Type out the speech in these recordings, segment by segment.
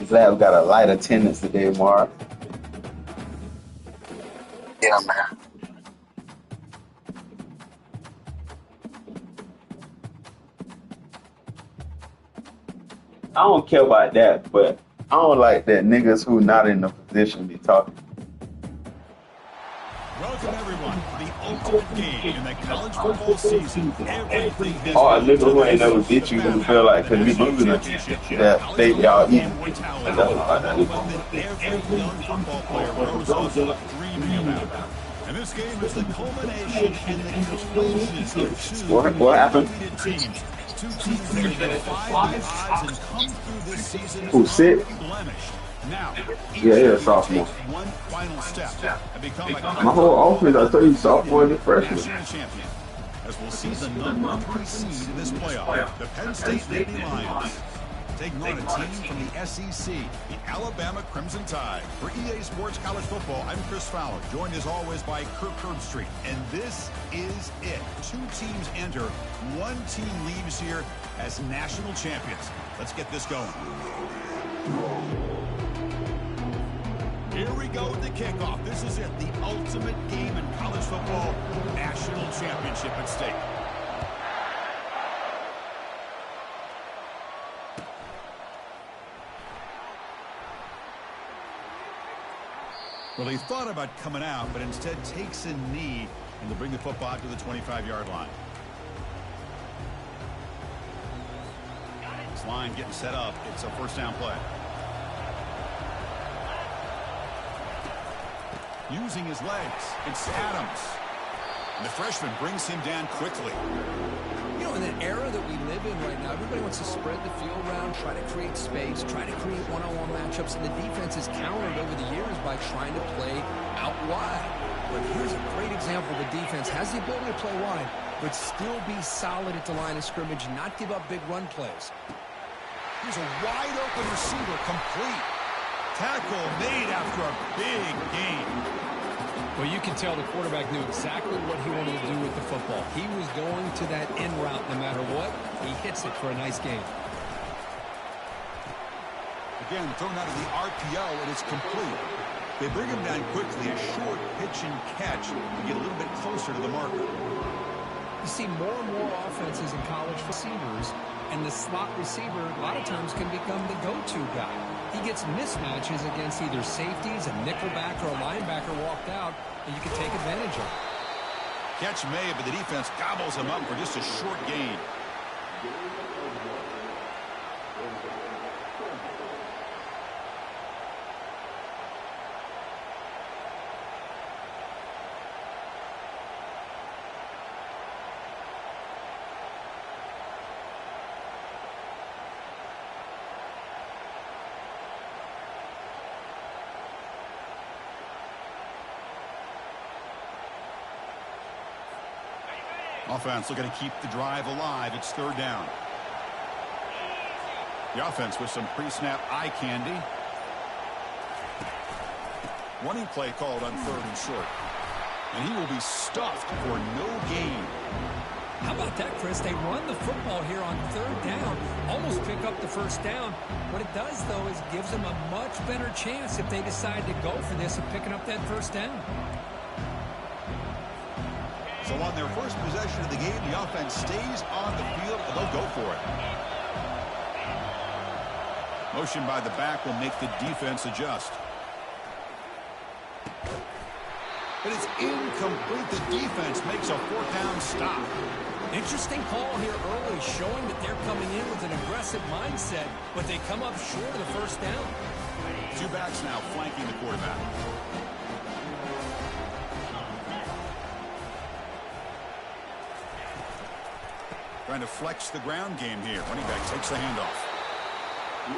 Glad we got a light attendance today, Mark. Yeah, man. I don't care about that, but I don't like that niggas who not in the position be talking. Welcome everyone to the ultimate game in the college football season. Everything has Or a gone nigga to who ain't this. never beat The you gonna battle feel like for the cause we national losing championship in that college they y'all football eating. immortality. And that's all A that moment is. that every young football player grows up dreaming about. And this game is the culmination and the completion of two What happened? undefeated teams. Two teams that have defied the odds and come through this season Who sick? unblemished. Now, each Yeah, of them sophomore. takes one final step and become a My whole offense, I told you sophomore and freshman. national champion. As we'll see the number 3 seed in this playoff, the Penn State Lady Lions, taking on a team from the SEC, the Alabama Crimson Tide. For EA Sports College Football, I'm Chris Fowler, joined as always by Kirk Herbstreit. And this is it. 2 teams enter, 1 team leaves here as national champions. Let's get this going. Here we go with the kickoff. This is it, the ultimate game in college football, national championship at stake. Well, he thought about coming out, but instead takes a knee and to bring the football out to the 25-yard line. This line getting set up. It's a first down play. Using his legs, it's Adams. And the freshman brings him down quickly. You know, in the era that we live in right now, everybody wants to spread the field around, try to create space, try to create one-on-one matchups, and the defense has countered over the years by trying to play out wide. But here's a great example. The defense has the ability to play wide, but still be solid at the line of scrimmage, not give up big run plays. Here's a wide-open receiver, complete. Tackle made after a big gain. Well, you can tell the quarterback knew exactly what he wanted to do with the football. He was going to that in route no matter what. He hits it for a nice gain. Again, thrown out of the RPO, and it's complete. They bring him down quickly, a short pitch and catch to get a little bit closer to the marker. You see more and more offenses in college receivers, and the slot receiver a lot of times can become the go-to guy. He gets mismatches against either safeties, a nickelback, or a linebacker walked out, and you can take advantage of it. Catch made, but the defense gobbles him up for just a short gain. Offense looking to keep the drive alive. It's third down. The offense with some pre-snap eye candy. Running play called on third and short. And he will be stuffed for no gain. How about that, Chris? They run the football here on third down, almost pick up the first down. What it does, though, is gives them a much better chance if they decide to go for this of picking up that first down. So on their first possession of the game, the offense stays on the field, and they'll go for it. Motion by the back will make the defense adjust. But it's incomplete. The defense makes a fourth down stop. Interesting call here early, showing that they're coming in with an aggressive mindset, but they come up short of the first down. 2 backs now flanking the quarterback. Trying to flex the ground game here. Running back takes the handoff.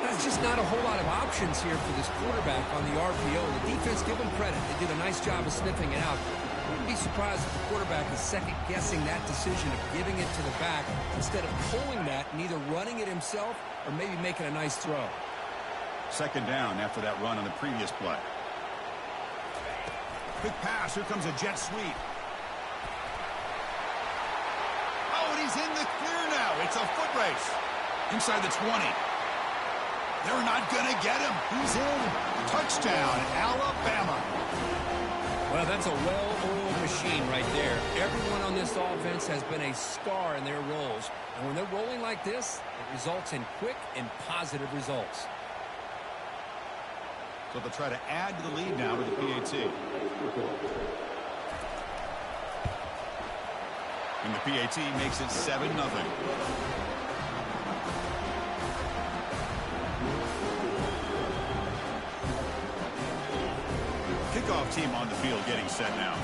There's just not a whole lot of options here for this quarterback on the RPO. The defense, give them credit. They did a nice job of sniffing it out. I wouldn't be surprised if the quarterback is second-guessing that decision of giving it to the back instead of pulling that and either running it himself or maybe making a nice throw. Second down after that run on the previous play. Quick pass. Here comes a jet sweep. Oh, and he's in the clear now. It's a foot race. Inside the 20. They're not going to get him. He's in. Touchdown, Alabama. Well, that's a well-oiled machine right there. Everyone on this offense has been a star in their roles. And when they're rolling like this, it results in quick and positive results. So they'll try to add to the lead now with the PAT. And the PAT makes it 7-0. Kickoff team on the field getting set now.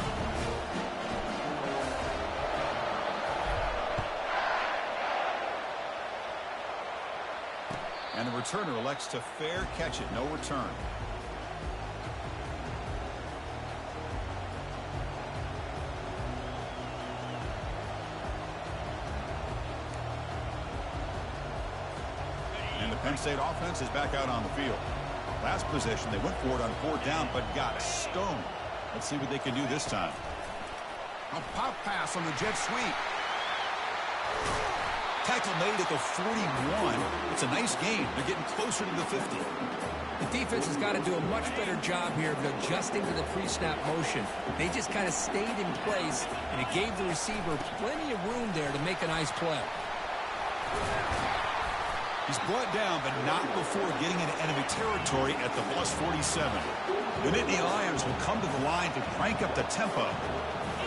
And the returner elects to fair catch it. No return. And the Penn State offense is back out on the field. Last possession, they went for it on 4th down, but got stoned. Let's see what they can do this time. A pop pass on the jet sweep. Tackle made at the 41. It's a nice gain. They're getting closer to the 50. The defense has got to do a much better job here of adjusting to the pre-snap motion. They just kind of stayed in place, and it gave the receiver plenty of room there to make a nice play. He's brought down, but not before getting into enemy territory at the +47. The Nittany Lions will come to the line to crank up the tempo.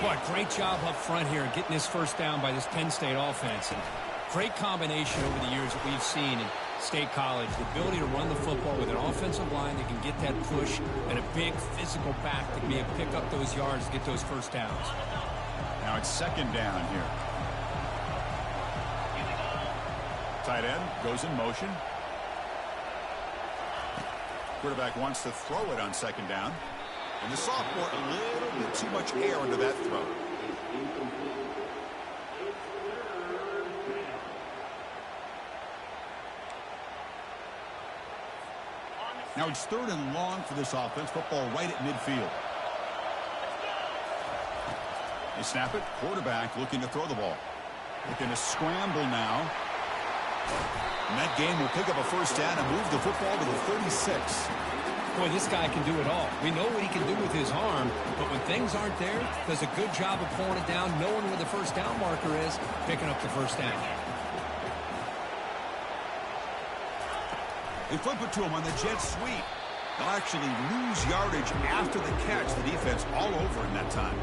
Boy, great job up front here getting this first down by this Penn State offense. And great combination over the years that we've seen in State College. The ability to run the football with an offensive line that can get that push and a big physical back that can be able to pick up those yards to get those first downs. Now it's 2nd down here. Tight end goes in motion. Quarterback wants to throw it on 2nd down. And the sophomore, a little bit too much air under that throw. Now it's 3rd and long for this offense. Football right at midfield. They snap it. Quarterback looking to throw the ball. Looking to scramble now. And that game will pick up a first down and move the football to the 36. Boy, this guy can do it all. We know what he can do with his arm, but when things aren't there, does a good job of pulling it down, knowing where the first down marker is, picking up the first down. They flip it to him on the jet sweep. They'll actually lose yardage after the catch. The defense all over in that time.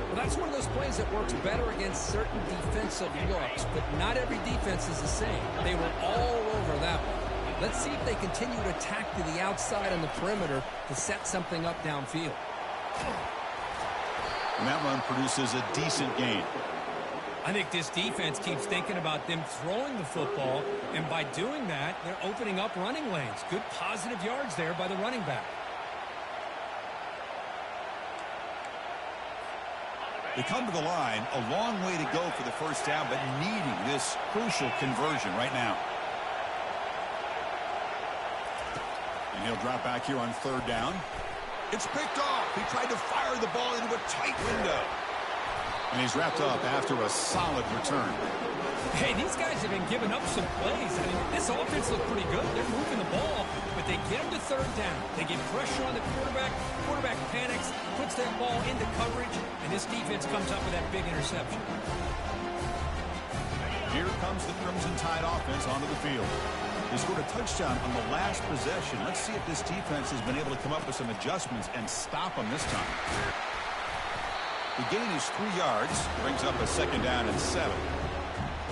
Well, that's one of those plays that works better against certain defensive looks, but not every defense is the same. They were all over that one. Let's see if they continue to attack to the outside on the perimeter to set something up downfield. And that run produces a decent gain. I think this defense keeps thinking about them throwing the football, and by doing that, they're opening up running lanes. Good positive yards there by the running back. They come to the line, a long way to go for the first down, but needing this crucial conversion right now. And he'll drop back here on 3rd down. It's picked off. He tried to fire the ball into a tight window. And he's wrapped up after a solid return. Hey, these guys have been giving up some plays. I mean, this offense looked pretty good. They're moving the ball, but they get him to 3rd down. They get pressure on the quarterback. Quarterback panics, puts that ball into coverage, and this defense comes up with that big interception. Here comes the Crimson Tide offense onto the field. They scored a touchdown on the last possession. Let's see if this defense has been able to come up with some adjustments and stop them this time. The gain is 3 yards, brings up a 2nd down and 7.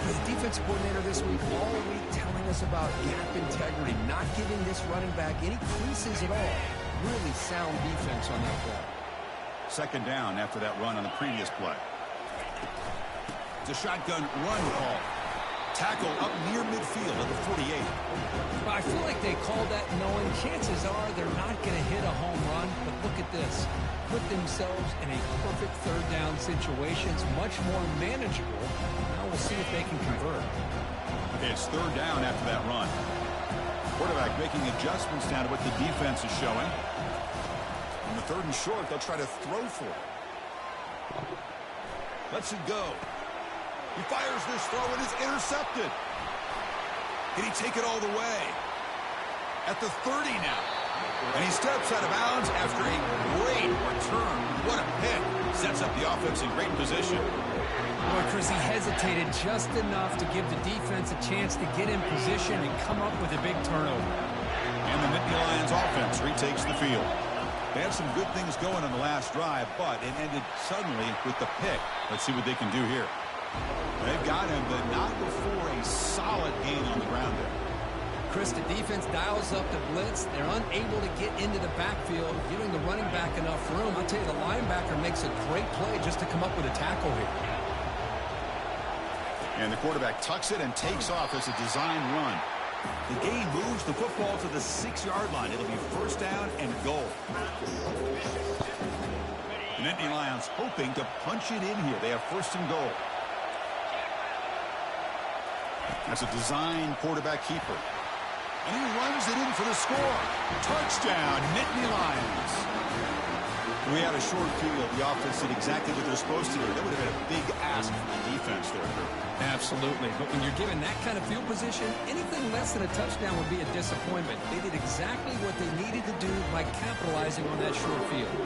The defensive coordinator this week all week telling us about gap integrity, not giving this running back any creases at all. Really sound defense on that play. 2nd down after that run on the previous play. It's a shotgun run call. Tackle up near midfield at the 48. I feel like they called that knowing chances are they're not going to hit a home run, but look at this. Put themselves in a perfect 3rd down situation. It's much more manageable. Now we'll see if they can convert. Okay, it's 3rd down after that run. Quarterback making adjustments down to what the defense is showing. On the 3rd and short, they'll try to throw for it. Lets it go. He fires this throw and is intercepted. Did he take it all the way? At the 30 now. And he steps out of bounds after a great return. What a pick. Sets up the offense in great position. Boy, Chris, he hesitated just enough to give the defense a chance to get in position and come up with a big turnover. And the Nittany Lions offense retakes the field. They had some good things going on the last drive, but it ended suddenly with the pick. Let's see what they can do here. They've got him, but not before a solid gain on the ground there. Chris, the defense dials up the blitz. They're unable to get into the backfield, giving the running back enough room. I'll tell you, the linebacker makes a great play just to come up with a tackle here. And the quarterback tucks it and takes off as a design run. The gain moves the football to the 6-yard line. It'll be first down and goal. The Nittany Lions hoping to punch it in here. They have first and goal. That's a design quarterback keeper. And he runs it in for the score. Touchdown, Nittany Lions. If we had a short field, the offense did exactly what they're supposed to do. That would have been a big ask for the defense there. Absolutely. But when you're given that kind of field position, anything less than a touchdown would be a disappointment. They did exactly what they needed to do by capitalizing on that short field.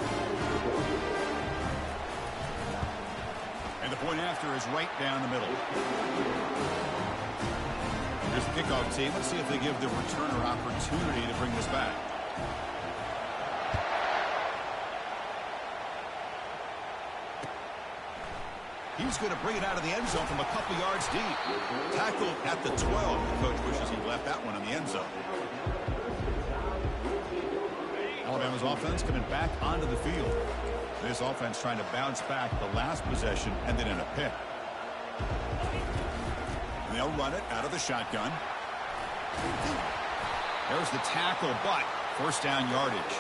And the point after is right down the middle. Here's the kickoff team. Let's see if they give the returner opportunity to bring this back. He's going to bring it out of the end zone from a couple yards deep. Tackled at the 12. The coach wishes he left that one in the end zone. Alabama's offense coming back onto the field. This offense trying to bounce back the last possession and then in a pick. And they'll run it out of the shotgun. There's the tackle, but first down yardage.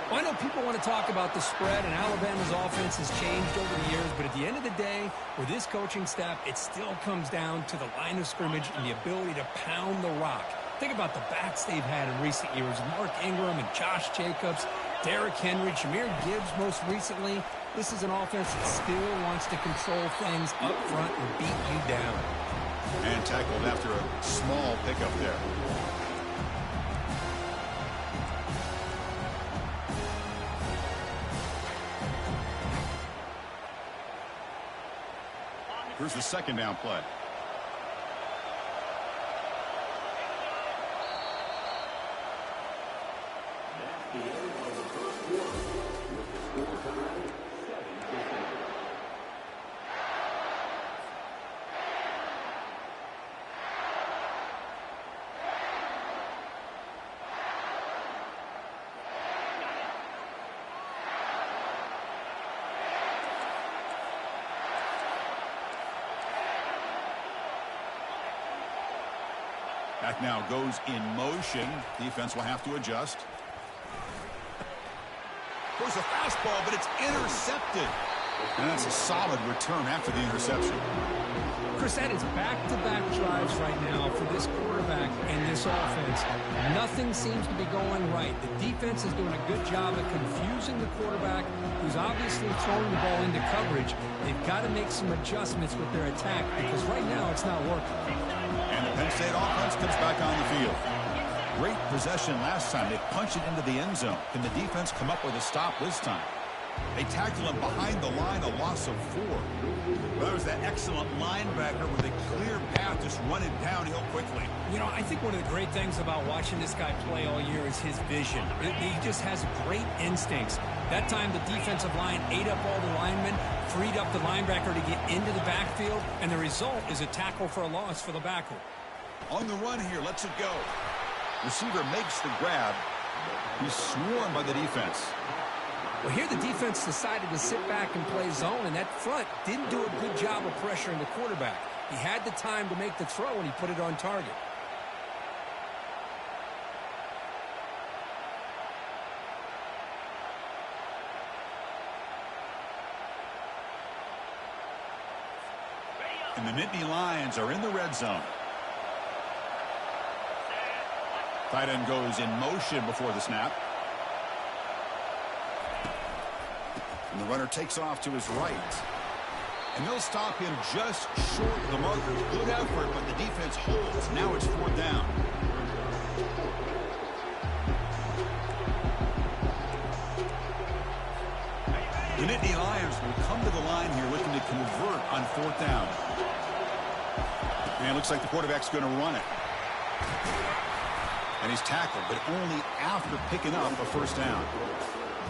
Well, I know people want to talk about the spread, and Alabama's offense has changed over the years, but at the end of the day, with this coaching staff, it still comes down to the line of scrimmage and the ability to pound the rock. Think about the backs they've had in recent years. Mark Ingram and Josh Jacobs, Derrick Henry, Jahmyr Gibbs most recently. This is an offense that still wants to control things up front and beat you down. And tackled after a small pickup there. Here's the second down play. Back now goes in motion. Defense will have to adjust. Goes a fastball, but it's intercepted. And that's a solid return after the interception. Chris, that is back-to-back drives right now for this quarterback and this offense. Nothing seems to be going right. The defense is doing a good job of confusing the quarterback, who's obviously throwing the ball into coverage. They've got to make some adjustments with their attack because right now it's not working. And the Penn State offense comes back on the field. Great possession last time. They punch it into the end zone. Can the defense come up with a stop this time? They tackle him behind the line, a loss of 4. Well, that was that excellent linebacker with a clear path, just running downhill quickly. You know, I think one of the great things about watching this guy play all year is his vision. He just has great instincts. That time the defensive line ate up all the linemen, freed up the linebacker to get into the backfield, and the result is a tackle for a loss for the backer. On the run here, lets it go. Receiver makes the grab. He's swarmed by the defense. Well, here the defense decided to sit back and play zone, and that front didn't do a good job of pressuring the quarterback. He had the time to make the throw, and he put it on target. And the Nittany Lions are in the red zone. Tight end goes in motion before the snap. And the runner takes off to his right. And they'll stop him just short of the marker. Good effort, but the defense holds. Now it's 4th down. line here looking to convert on 4th down. And it looks like the quarterback's going to run it. And he's tackled, but only after picking up a 1st down.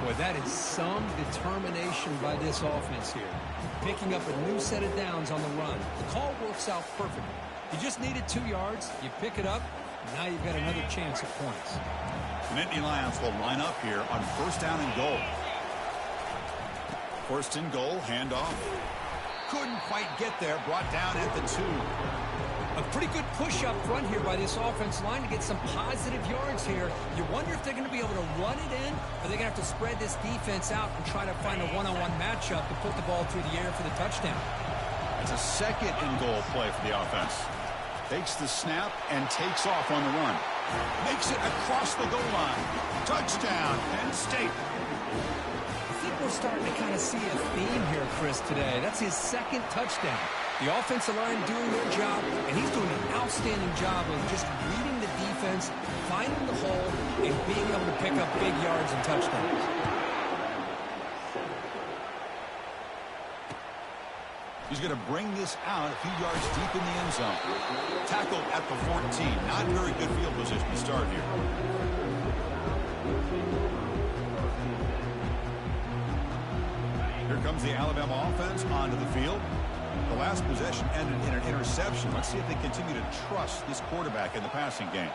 Boy, that is some determination by this offense here. Picking up a new set of downs on the run. The call works out perfectly. You just needed 2 yards. You pick it up. Now you've got another chance at points. The Nittany Lions will line up here on 1st down and goal. 1st and goal, handoff. Couldn't quite get there. Brought down at the 2. A pretty good push up front here by this offense line to get some positive yards here. You wonder if they're going to be able to run it in, or they're going to have to spread this defense out and try to find a one-on-one matchup to put the ball through the air for the touchdown. It's a 2nd and goal play for the offense. Takes the snap and takes off on the run. Makes it across the goal line. Touchdown, Penn State. I think we're starting to kind of see a theme here, Chris, today. That's his 2nd touchdown. The offensive line doing their job, and he's doing an outstanding job of just reading the defense, finding the hole, and being able to pick up big yards and touchdowns. He's going to bring this out a few yards deep in the end zone. Tackled at the 14. Not very good field position to start here. Here comes the Alabama offense onto the field. The last possession ended in an interception. Let's see if they continue to trust this quarterback in the passing game.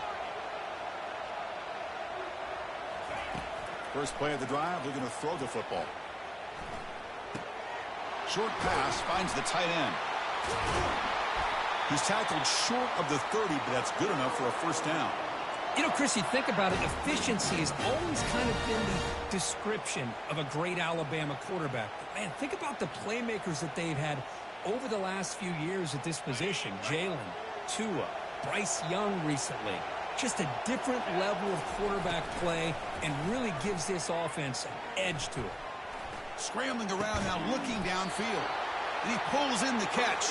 First play of the drive, they're going to throw the football. Short pass finds the tight end. He's tackled short of the 30, but that's good enough for a 1st down. You know, Chris, you think about it, efficiency has always kind of been the description of a great Alabama quarterback. But man, think about the playmakers that they've had over the last few years at this position. Jalen, Tua, Bryce Young recently. Just a different level of quarterback play and really gives this offense an edge to it. Scrambling around now, looking downfield. And he pulls in the catch.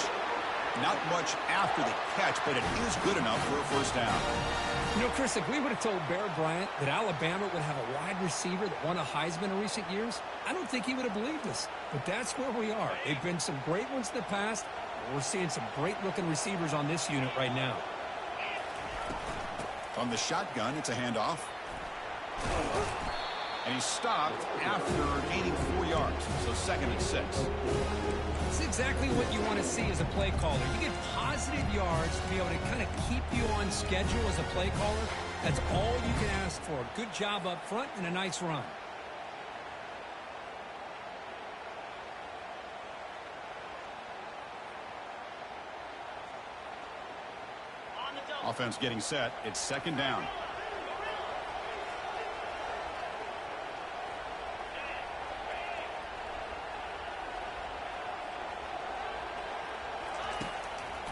Not much after the catch, but it is good enough for a 1st down. You know, Chris, if we would have told Bear Bryant that Alabama would have a wide receiver that won a Heisman in recent years, I don't think he would have believed us. But that's where we are. They've been some great ones in the past. We're seeing some great-looking receivers on this unit right now. On the shotgun, it's a handoff. And he's stopped after gaining 4 yards, so 2nd and 6. It's exactly what you want to see as a play caller. You get positive yards to be able to kind of keep you on schedule as a play caller. That's all you can ask for. Good job up front and a nice run. Offense getting set. It's 2nd down.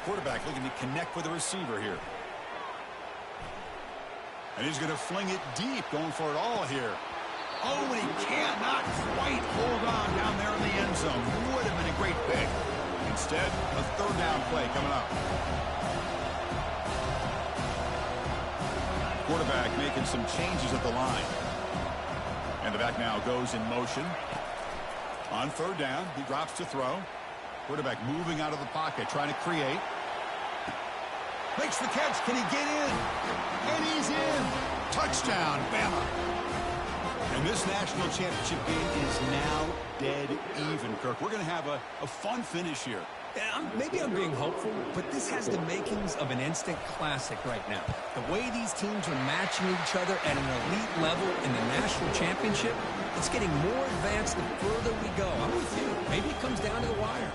Quarterback looking to connect with the receiver here. And he's going to fling it deep, going for it all here. Oh, and he cannot quite hold on down there in the end zone. Would have been a great pick. Instead, a 3rd down play coming up. Quarterback making some changes at the line. And the back now goes in motion. On 3rd down, he drops to throw. Quarterback moving out of the pocket, trying to create. Makes the catch. Can he get in? And he's in. Touchdown, Bama. And this national championship game is now dead even, Kirk. We're going to have a fun finish here. Yeah, maybe I'm being hopeful, but this has the makings of an instant classic right now. The way these teams are matching each other at an elite level in the national championship, it's getting more advanced the further we go. I'm with you. Maybe it comes down to the wire.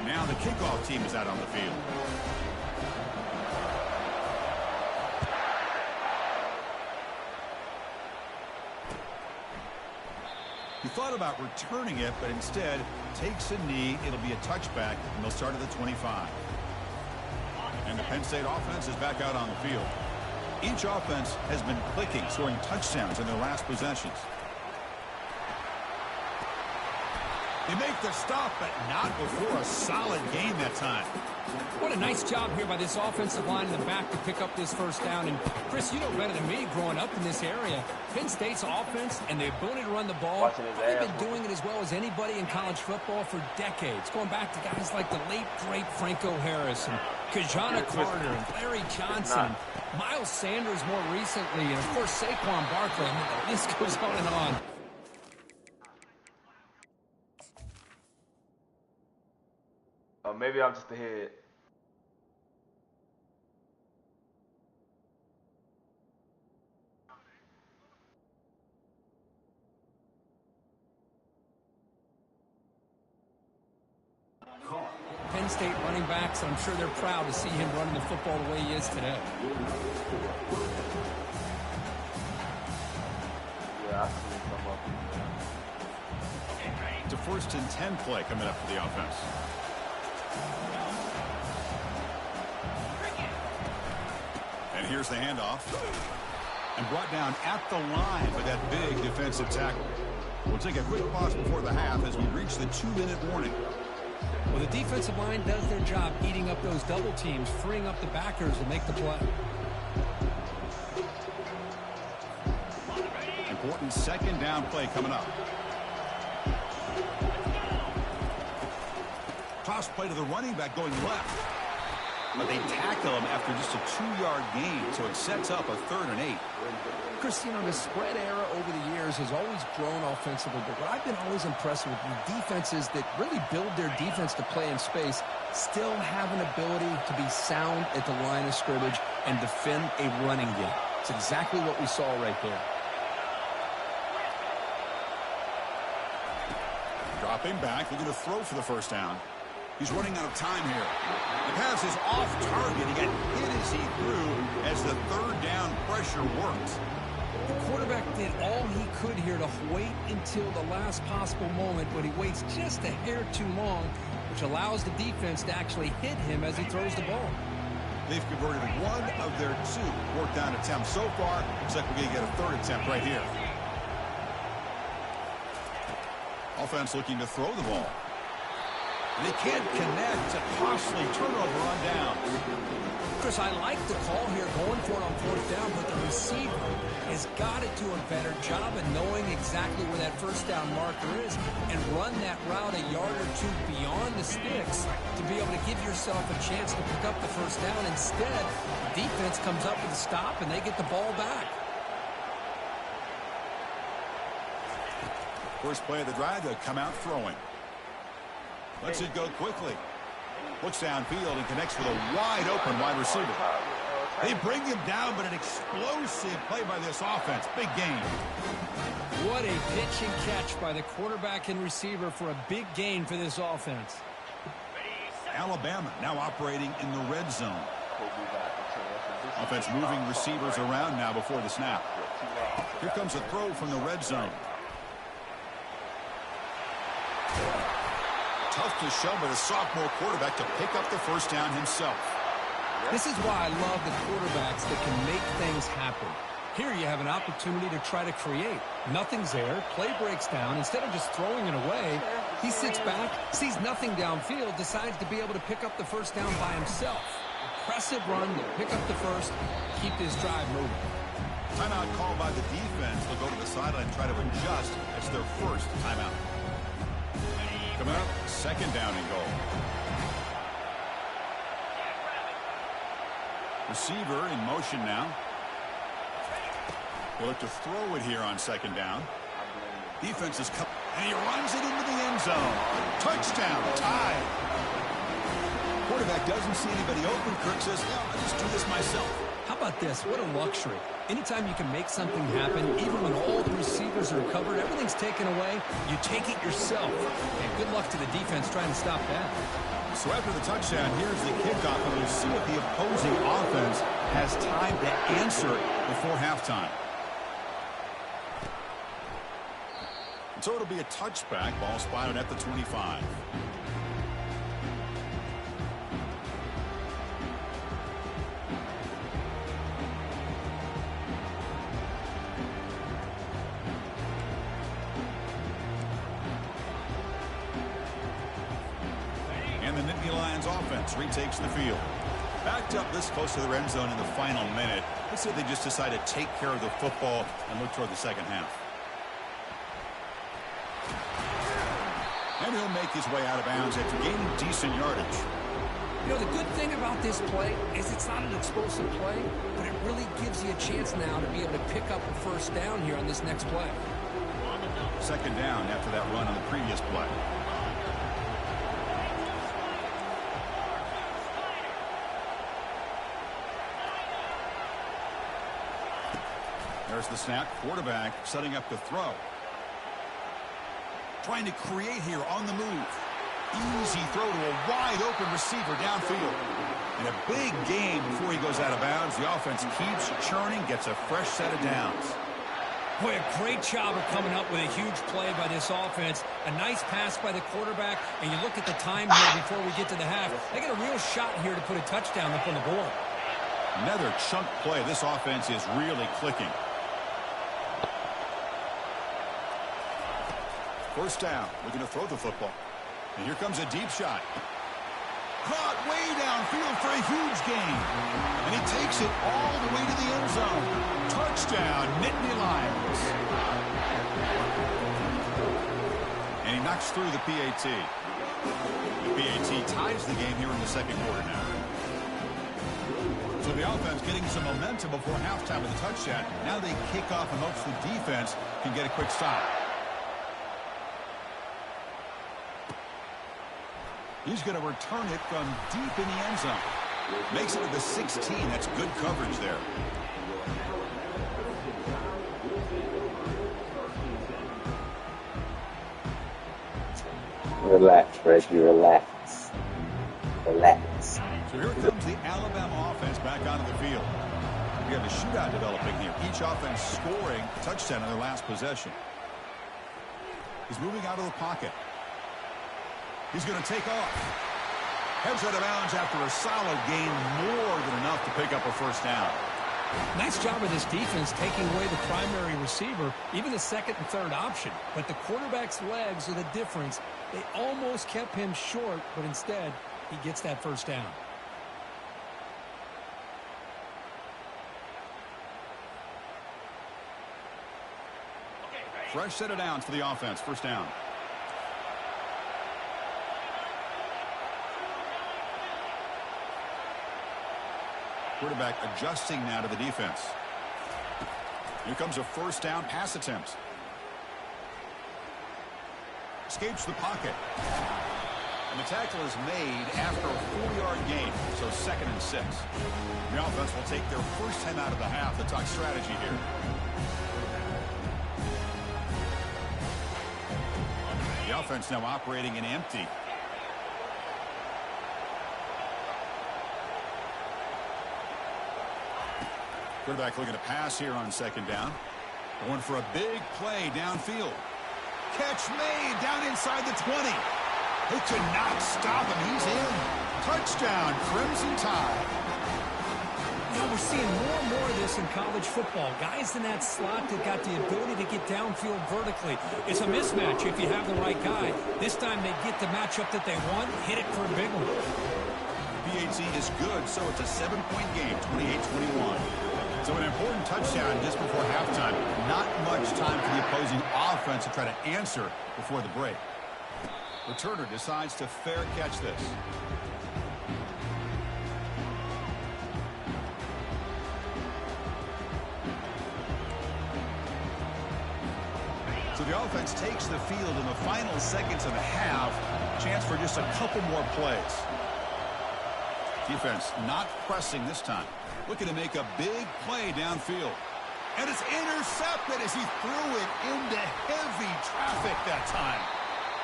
Now the kickoff team is out on the field. He thought about returning it, but instead takes a knee. It'll be a touchback, and they'll start at the 25. And the Penn State offense is back out on the field. Each offense has been clicking, scoring touchdowns in their last possessions. They make the stop, but not before a solid game that time. What a nice job here by this offensive line in the back to pick up this first down. And, Chris, you know better than me growing up in this area. Penn State's offense and the ability to run the ball, they've been doing it as well as anybody in college football for decades, going back to guys like the late, great Franco Harris and Kajana Carter and Larry Johnson, Miles Sanders more recently, and, of course, Saquon Barkley. I mean, the list goes on and on. Maybe I'm just ahead. Penn State running backs, I'm sure they're proud to see him running the football the way he is today. Yeah, I see him come up. It's a 1st and 10 play coming up for the offense. And here's the handoff. And brought down at the line by that big defensive tackle. We'll take a quick pause before the half as we reach the 2-minute warning. Well, the defensive line does their job eating up those double teams, freeing up the backers to make the play. Important 2nd down play coming up. Toss play to the running back going left. But they tackle him after just a 2-yard gain, so it sets up a 3rd and 8. Chris, you know, the spread era over the years has always grown offensively, but what I've been always impressed with the defenses that really build their defense to play in space still have an ability to be sound at the line of scrimmage and defend a running game. It's exactly what we saw right there. Dropping back, looking to throw for the 1st down. He's running out of time here. The pass is off target. He got hit as he threw as the 3rd down pressure worked. The quarterback did all he could here to wait until the last possible moment, but he waits just a hair too long, which allows the defense to actually hit him as he throws the ball. They've converted 1 of their 2 4th down attempts so far. Looks like we're going to get a 3rd attempt right here. Offense looking to throw the ball. They can't connect. A costly turnover on downs. Chris, I like the call here going for it on 4th down, but the receiver has got to do a better job of knowing exactly where that 1st down marker is and run that route a yard or 2 beyond the sticks to be able to give yourself a chance to pick up the 1st down. Instead, the defense comes up with a stop and they get the ball back. First play of the drive, they'll come out throwing. Lets it go quickly. Looks downfield and connects with a wide-open wide receiver. They bring him down, but an explosive play by this offense. Big gain. What a pitch and catch by the quarterback and receiver for a big gain for this offense. Alabama now operating in the red zone. Offense moving receivers around now before the snap. Here comes a throw from the red zone. Tough to show by the sophomore quarterback to pick up the 1st down himself. This is why I love the quarterbacks that can make things happen. Here you have an opportunity to try to create. Nothing's there. Play breaks down. Instead of just throwing it away, he sits back, sees nothing downfield, decides to be able to pick up the 1st down by himself. Impressive run to pick up the 1st, keep this drive moving. Timeout called by the defense. They'll go to the sideline and try to adjust. It's their 1st timeout. Coming up, 2nd down and goal. Receiver in motion now. He'll look to throw it here on 2nd down. Defense is coming, and he runs it into the end zone. Touchdown, tied. Quarterback doesn't see anybody open. Kirk says, no, I'll just do this myself. How about this? What a luxury. Anytime you can make something happen, even when all the receivers are covered, everything's taken away, you take it yourself. And good luck to the defense trying to stop that. So after the touchdown, here's the kickoff, and we'll see if the opposing offense has time to answer before halftime. And so it'll be a touchback. Ball spotted at the 25. And the Nittany Lions offense offense retakes the field. Backed up this close to the end zone in the final minute. Let's say they just decide to take care of the football and look toward the second half. And he'll make his way out of bounds after gaining decent yardage. You know, the good thing about this play is it's not an explosive play, but it really gives you a chance now to be able to pick up a first down here on this next play. Second down after that run on the previous play. There's the snap. Quarterback setting up the throw. Trying to create here on the move. Easy throw to a wide-open receiver downfield. And a big game before he goes out of bounds. The offense keeps churning, gets a fresh set of downs. Boy, a great job of coming up with a huge play by this offense. A nice pass by the quarterback. And you look at the time here before we get to the half. They got a real shot here to put a touchdown up on the board. Another chunk play. This offense is really clicking. First down. Looking to throw the football. And here comes a deep shot. Caught way downfield for a huge gain. And he takes it all the way to the end zone. Touchdown, Nittany Lions. And he knocks through the PAT. The PAT ties the game here in the second quarter now. So the offense getting some momentum before halftime with a touchdown. Now they kick off and hopes the defense can get a quick stop. He's going to return it from deep in the end zone. Makes it to the 16. That's good coverage there. Relax, Reggie, relax. Relax. So here comes the Alabama offense back onto the field. We have a shootout developing here. Each offense scoring a touchdown in their last possession. He's moving out of the pocket. He's going to take off. Heads out of bounds after a solid gain, more than enough to pick up a first down. Nice job of this defense taking away the primary receiver, even the second and third option. But the quarterback's legs are the difference. They almost kept him short, but instead, he gets that first down. Fresh set of downs for the offense. First down. Quarterback adjusting now to the defense. Here comes a first down pass attempt. Escapes the pocket. And the tackle is made after a 4-yard gain, so second and 6. The offense will take their first 10 out of the half. Let's talk strategy here. The offense now operating in empty. Quarterback looking to pass here on second down. Going for a big play downfield. Catch made down inside the 20. They could not stop him. He's in. Touchdown, Crimson Tide. You know, we're seeing more and more of this in college football. Guys in that slot that got the ability to get downfield vertically. It's a mismatch if you have the right guy. This time they get the matchup that they want, hit it for a big one. PAT is good, so it's a 7-point game, 28-21. So an important touchdown just before halftime. Not much time for the opposing offense to try to answer before the break. Returner decides to fair catch this. So the offense takes the field in the final seconds of the half. Chance for just a couple more plays. Defense not pressing this time. Looking to make a big play downfield. And it's intercepted as he threw it into heavy traffic that time.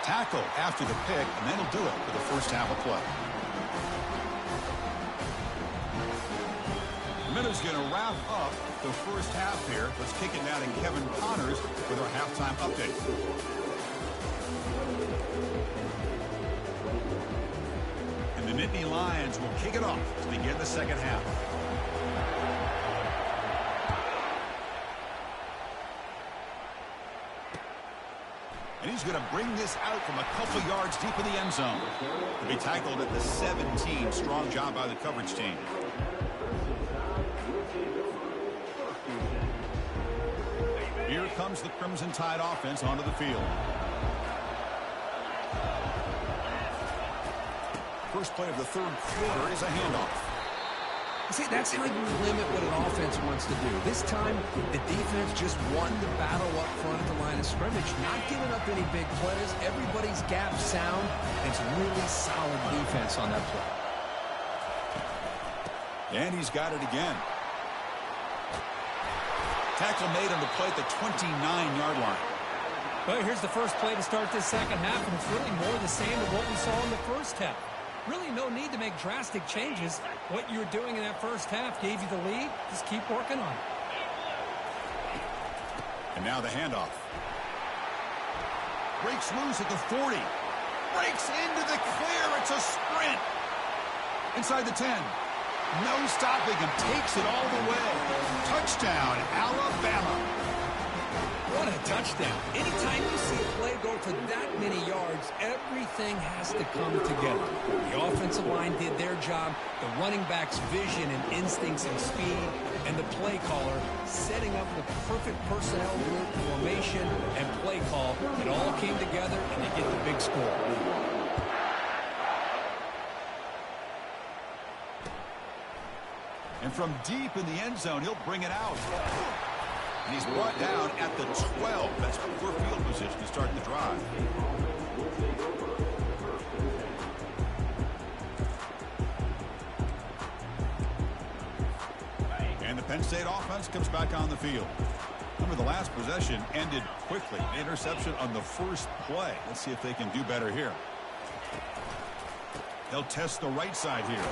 Tackle after the pick, and that'll do it for the first half of play. Minute's going to wrap up the first half here. Let's kick it now to Kevin Connors with our halftime update. And the Nittany Lions will kick it off to begin the second half. And he's going to bring this out from a couple yards deep in the end zone. To be tackled at the 17. Strong job by the coverage team. Here comes the Crimson Tide offense onto the field. First play of the third quarter is a handoff. See, that's how you limit what an offense wants to do. This time, the defense just won the battle up front at the line of scrimmage, not giving up any big plays. Everybody's gap sound, and it's really solid defense on that play. And he's got it again. Tackle made on the play at the 29-yard line. Well, here's the first play to start this second half, and it's really more the same of what we saw in the first half. Really no need to make drastic changes. What you were doing in that first half gave you the lead. Just keep working on it. And now the handoff. Breaks loose at the 40. Breaks into the clear. It's a sprint. Inside the 10. No stopping him. Takes it all the way. Touchdown, Alabama. What a touchdown. Anytime you see a play go for that many yards, everything has to come together. The offensive line did their job, the running back's vision and instincts and speed, and the play caller setting up the perfect personnel group, formation, and play call. It all came together, and they get the big score. And from deep in the end zone, he'll bring it out. And he's brought down at the 12. That's poor field position to start the drive. And the Penn State offense comes back on the field. Remember, the last possession ended quickly. Interception on the first play. Let's see if they can do better here. They'll test the right side here.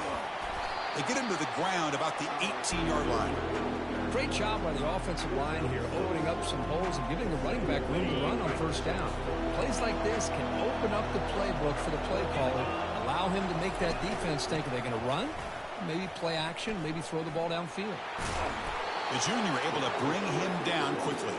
They get him to the ground about the 18-yard line. Great job by the offensive line here, opening up some holes and giving the running back room to run on first down. Plays like this can open up the playbook for the play caller, allow him to make that defense think, are they going to run? Maybe play action, maybe throw the ball downfield. The junior able to bring him down quickly.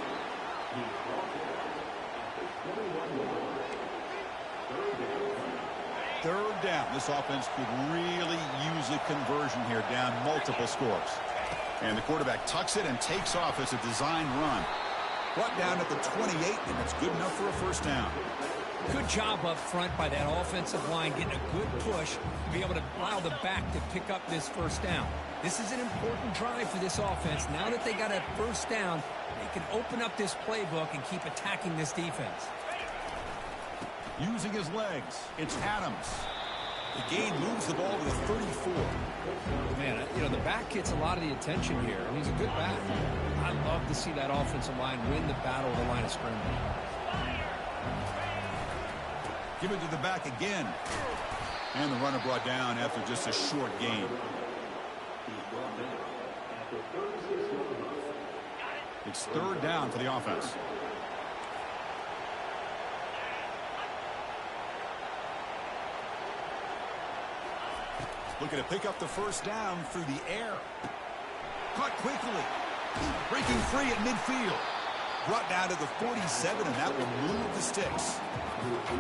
Third down. This offense could really use a conversion here, down multiple scores. And the quarterback tucks it and takes off as a design run. Brought down at the 28, and it's good enough for a first down. Good job up front by that offensive line, getting a good push to be able to allow the back to pick up this first down. This is an important drive for this offense. Now that they got a first down, they can open up this playbook and keep attacking this defense. Using his legs, it's Adams. The gain moves the ball to the 34. Man, you know, the back gets a lot of the attention here, and he's a good back. I love to see that offensive line win the battle of the line of scrimmage. Give it to the back again. And the runner brought down after just a short gain. It's third down for the offense. Looking to pick up the first down through the air. Caught quickly. Breaking free at midfield. Brought down to the 47, and that will move the sticks.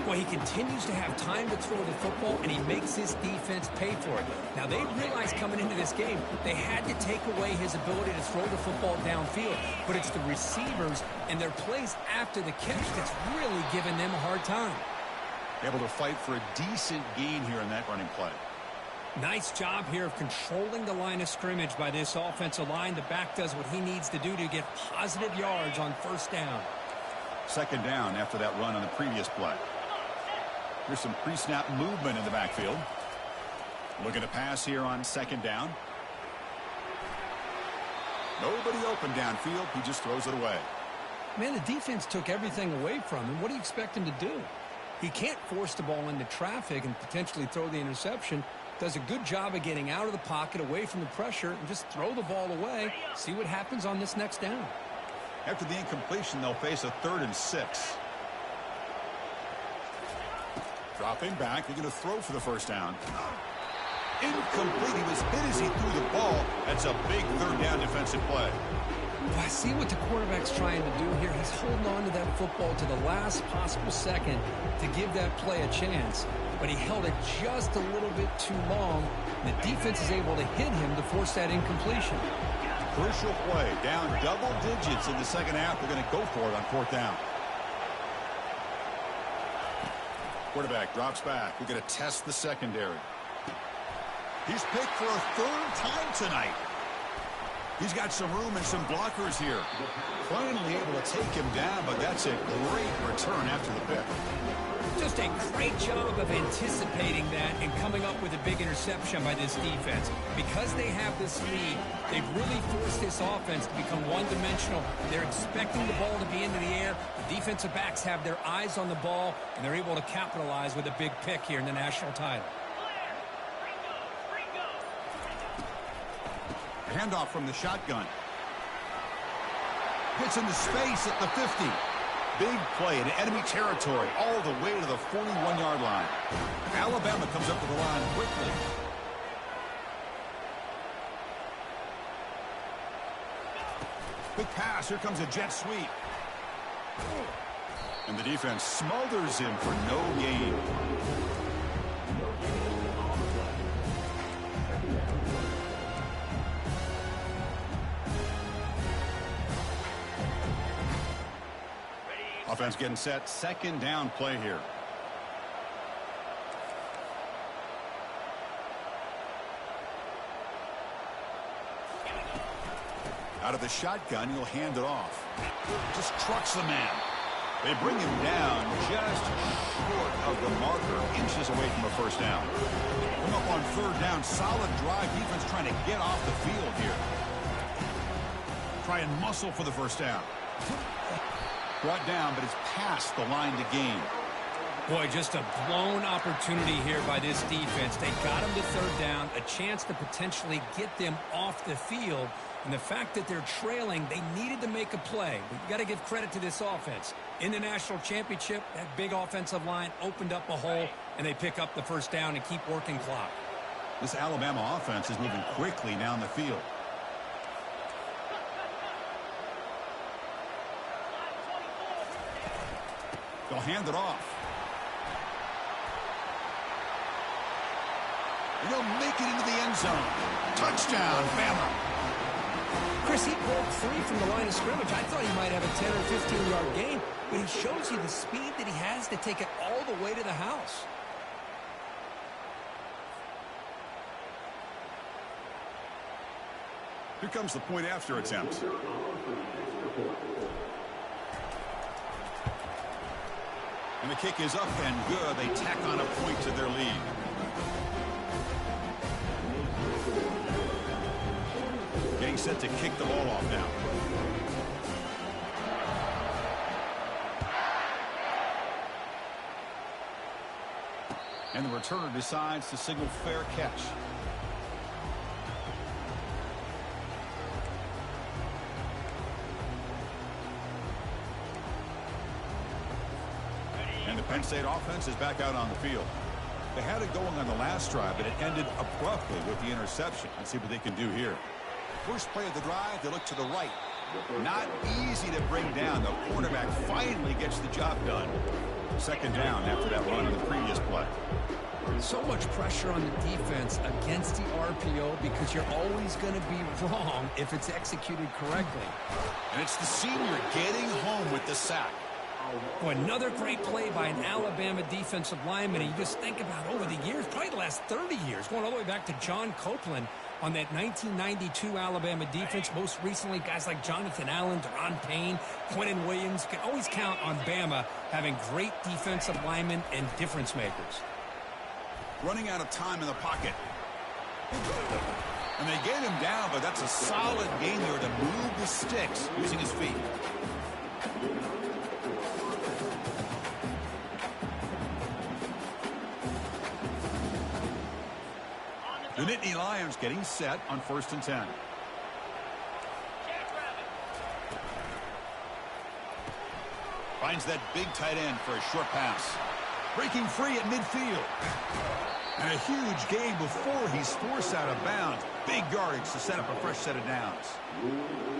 Well, he continues to have time to throw the football, and he makes his defense pay for it. Now, they realized coming into this game, they had to take away his ability to throw the football downfield. But it's the receivers and their plays after the catch that's really giving them a hard time. Able to fight for a decent gain here in that running play. Nice job here of controlling the line of scrimmage by this offensive line. The back does what he needs to do to get positive yards on first down. Second down after that run on the previous play. Here's some pre-snap movement in the backfield. Looking to pass here on second down. Nobody open downfield. He just throws it away. Man, the defense took everything away from him. What do you expect him to do? He can't force the ball into traffic and potentially throw the interception. Does a good job of getting out of the pocket, away from the pressure, and just throw the ball away. See what happens on this next down. After the incompletion, they'll face a 3rd and 6. Dropping back. They're going to throw for the first down. Incomplete. He was hit as he threw the ball. That's a big third down defensive play. Well, I see what the quarterback's trying to do here. He's holding on to that football to the last possible second to give that play a chance. But he held it just a little bit too long. The defense is able to hit him to force that incompletion. Crucial play. Down double digits in the second half. They're going to go for it on 4th down. Quarterback drops back. We're going to test the secondary. He's picked for a 3rd time tonight. He's got some room and some blockers here. Finally able to take him down, but that's a great return after the pick. Just a great job of anticipating that and coming up with a big interception by this defense. Because they have this lead, they've really forced this offense to become one-dimensional. They're expecting the ball to be into the air. The defensive backs have their eyes on the ball, and they're able to capitalize with a big pick here in the national title. Handoff from the shotgun. Gets into space at the 50. Big play in enemy territory all the way to the 41-yard line. Alabama comes up to the line quickly. Quick pass. Here comes a jet sweep. And the defense smothers him for no gain. Offense getting set. 2nd down play here. Out of the shotgun, he'll hand it off. Just trucks the man. They bring him down just short of the marker, inches away from a 1st down. Come up on 3rd down. Solid drive. Defense trying to get off the field here. Try and muscle for the 1st down. Brought down, but it's past the line to gain. Boy, just a blown opportunity here by this defense. They got him to 3rd down, a chance to potentially get them off the field. And the fact that they're trailing, they needed to make a play. But you got to give credit to this offense. In the national championship, that big offensive line opened up a hole, and they pick up the 1st down and keep working clock. This Alabama offense is moving quickly down the field. They'll hand it off. And they'll make it into the end zone. Touchdown, Bama. Chris, he broke free from the line of scrimmage. I thought he might have a 10 or 15-yard gain, but he shows you the speed that he has to take it all the way to the house. Here comes the point after attempt. And the kick is up and good. They tack on a point to their lead. Getting set to kick the ball off now. And the returner decides to signal fair catch. And the Penn State offense is back out on the field. They had it going on the last drive, but it ended abruptly with the interception. Let's see what they can do here. First play of the drive, they look to the right. Not easy to bring down. The quarterback finally gets the job done. 2nd down after that run on the previous play. So much pressure on the defense against the RPO because you're always going to be wrong if it's executed correctly. And it's the senior getting home with the sack. Boy, another great play by an Alabama defensive lineman. And you just think about over the years, probably the last 30 years, going all the way back to John Copeland on that 1992 Alabama defense. Most recently, guys like Jonathan Allen, Deron Payne, Quentin Williams. You can always count on Bama having great defensive linemen and difference makers. Running out of time in the pocket. And they get him down, but that's a solid gain there to move the sticks using his feet. The Nittany Lions getting set on 1st and 10. Finds that big tight end for a short pass. Breaking free at midfield. And a huge gain before he's forced out of bounds. Big yardage to set up a fresh set of downs.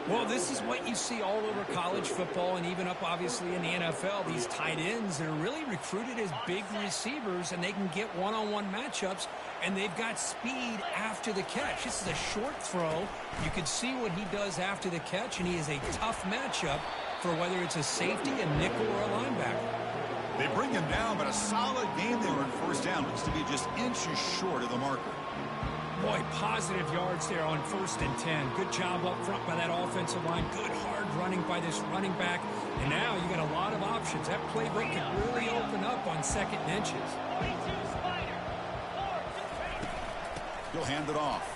Well, this is what you see all over college football and even up, obviously, in the NFL. These tight ends that are really recruited as big receivers, and they can get one-on-one matchups, and they've got speed after the catch. This is a short throw. You can see what he does after the catch, and he is a tough matchup for whether it's a safety, a nickel, or a linebacker. They bring him down, but a solid game there on first down. Looks to be just inches short of the marker. Boy, positive yards there on 1st and 10. Good job up front by that offensive line. Good hard running by this running back. And now you got a lot of options. That playbook can really open up on 2nd and inches. He'll hand it off.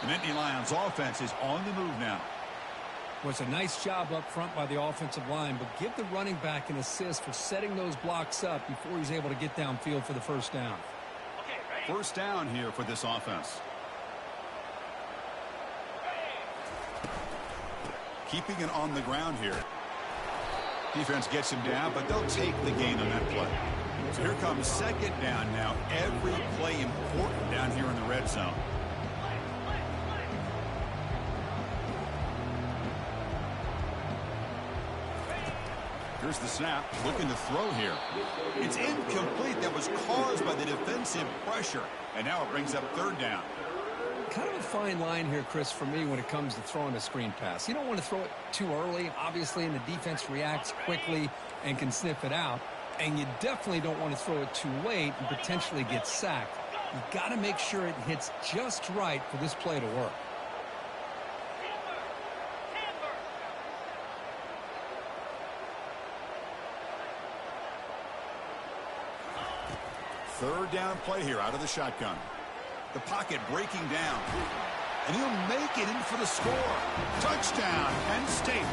The Nittany Lions offense is on the move now. Well, it's a nice job up front by the offensive line, but give the running back an assist for setting those blocks up before he's able to get downfield for the first down. First down here for this offense. Keeping it on the ground here. Defense gets him down, but they'll take the gain on that play. So here comes 2nd down now. Every play important down here in the red zone. Here's the snap, looking to throw here. It's incomplete. That was caused by the defensive pressure. And now it brings up 3rd down. Kind of a fine line here, Chris, for me when it comes to throwing a screen pass. You don't want to throw it too early, obviously, and the defense reacts quickly and can sniff it out. And you definitely don't want to throw it too late and potentially get sacked. You've got to make sure it hits just right for this play to work. Third down play here out of the shotgun. The pocket breaking down. And he'll make it in for the score. Touchdown, Penn State.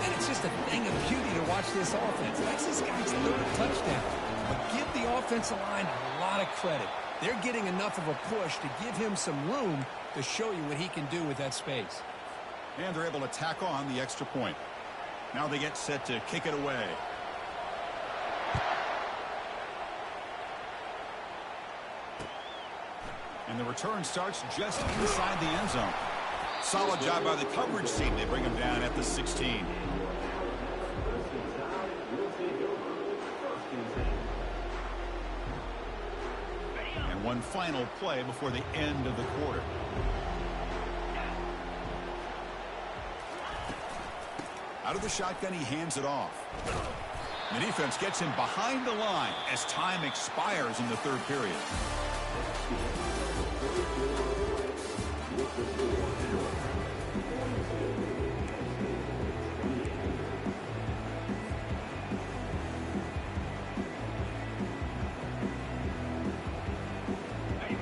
And it's just a thing of beauty to watch this offense. That's this guy's 3rd touchdown. But give the offensive line a lot of credit. They're getting enough of a push to give him some room to show you what he can do with that space. And they're able to tack on the extra point. Now they get set to kick it away. And the return starts just inside the end zone. Solid job by the coverage team. They bring him down at the 16. And one final play before the end of the quarter. Out of the shotgun, he hands it off. The defense gets him behind the line as time expires in the 3rd period.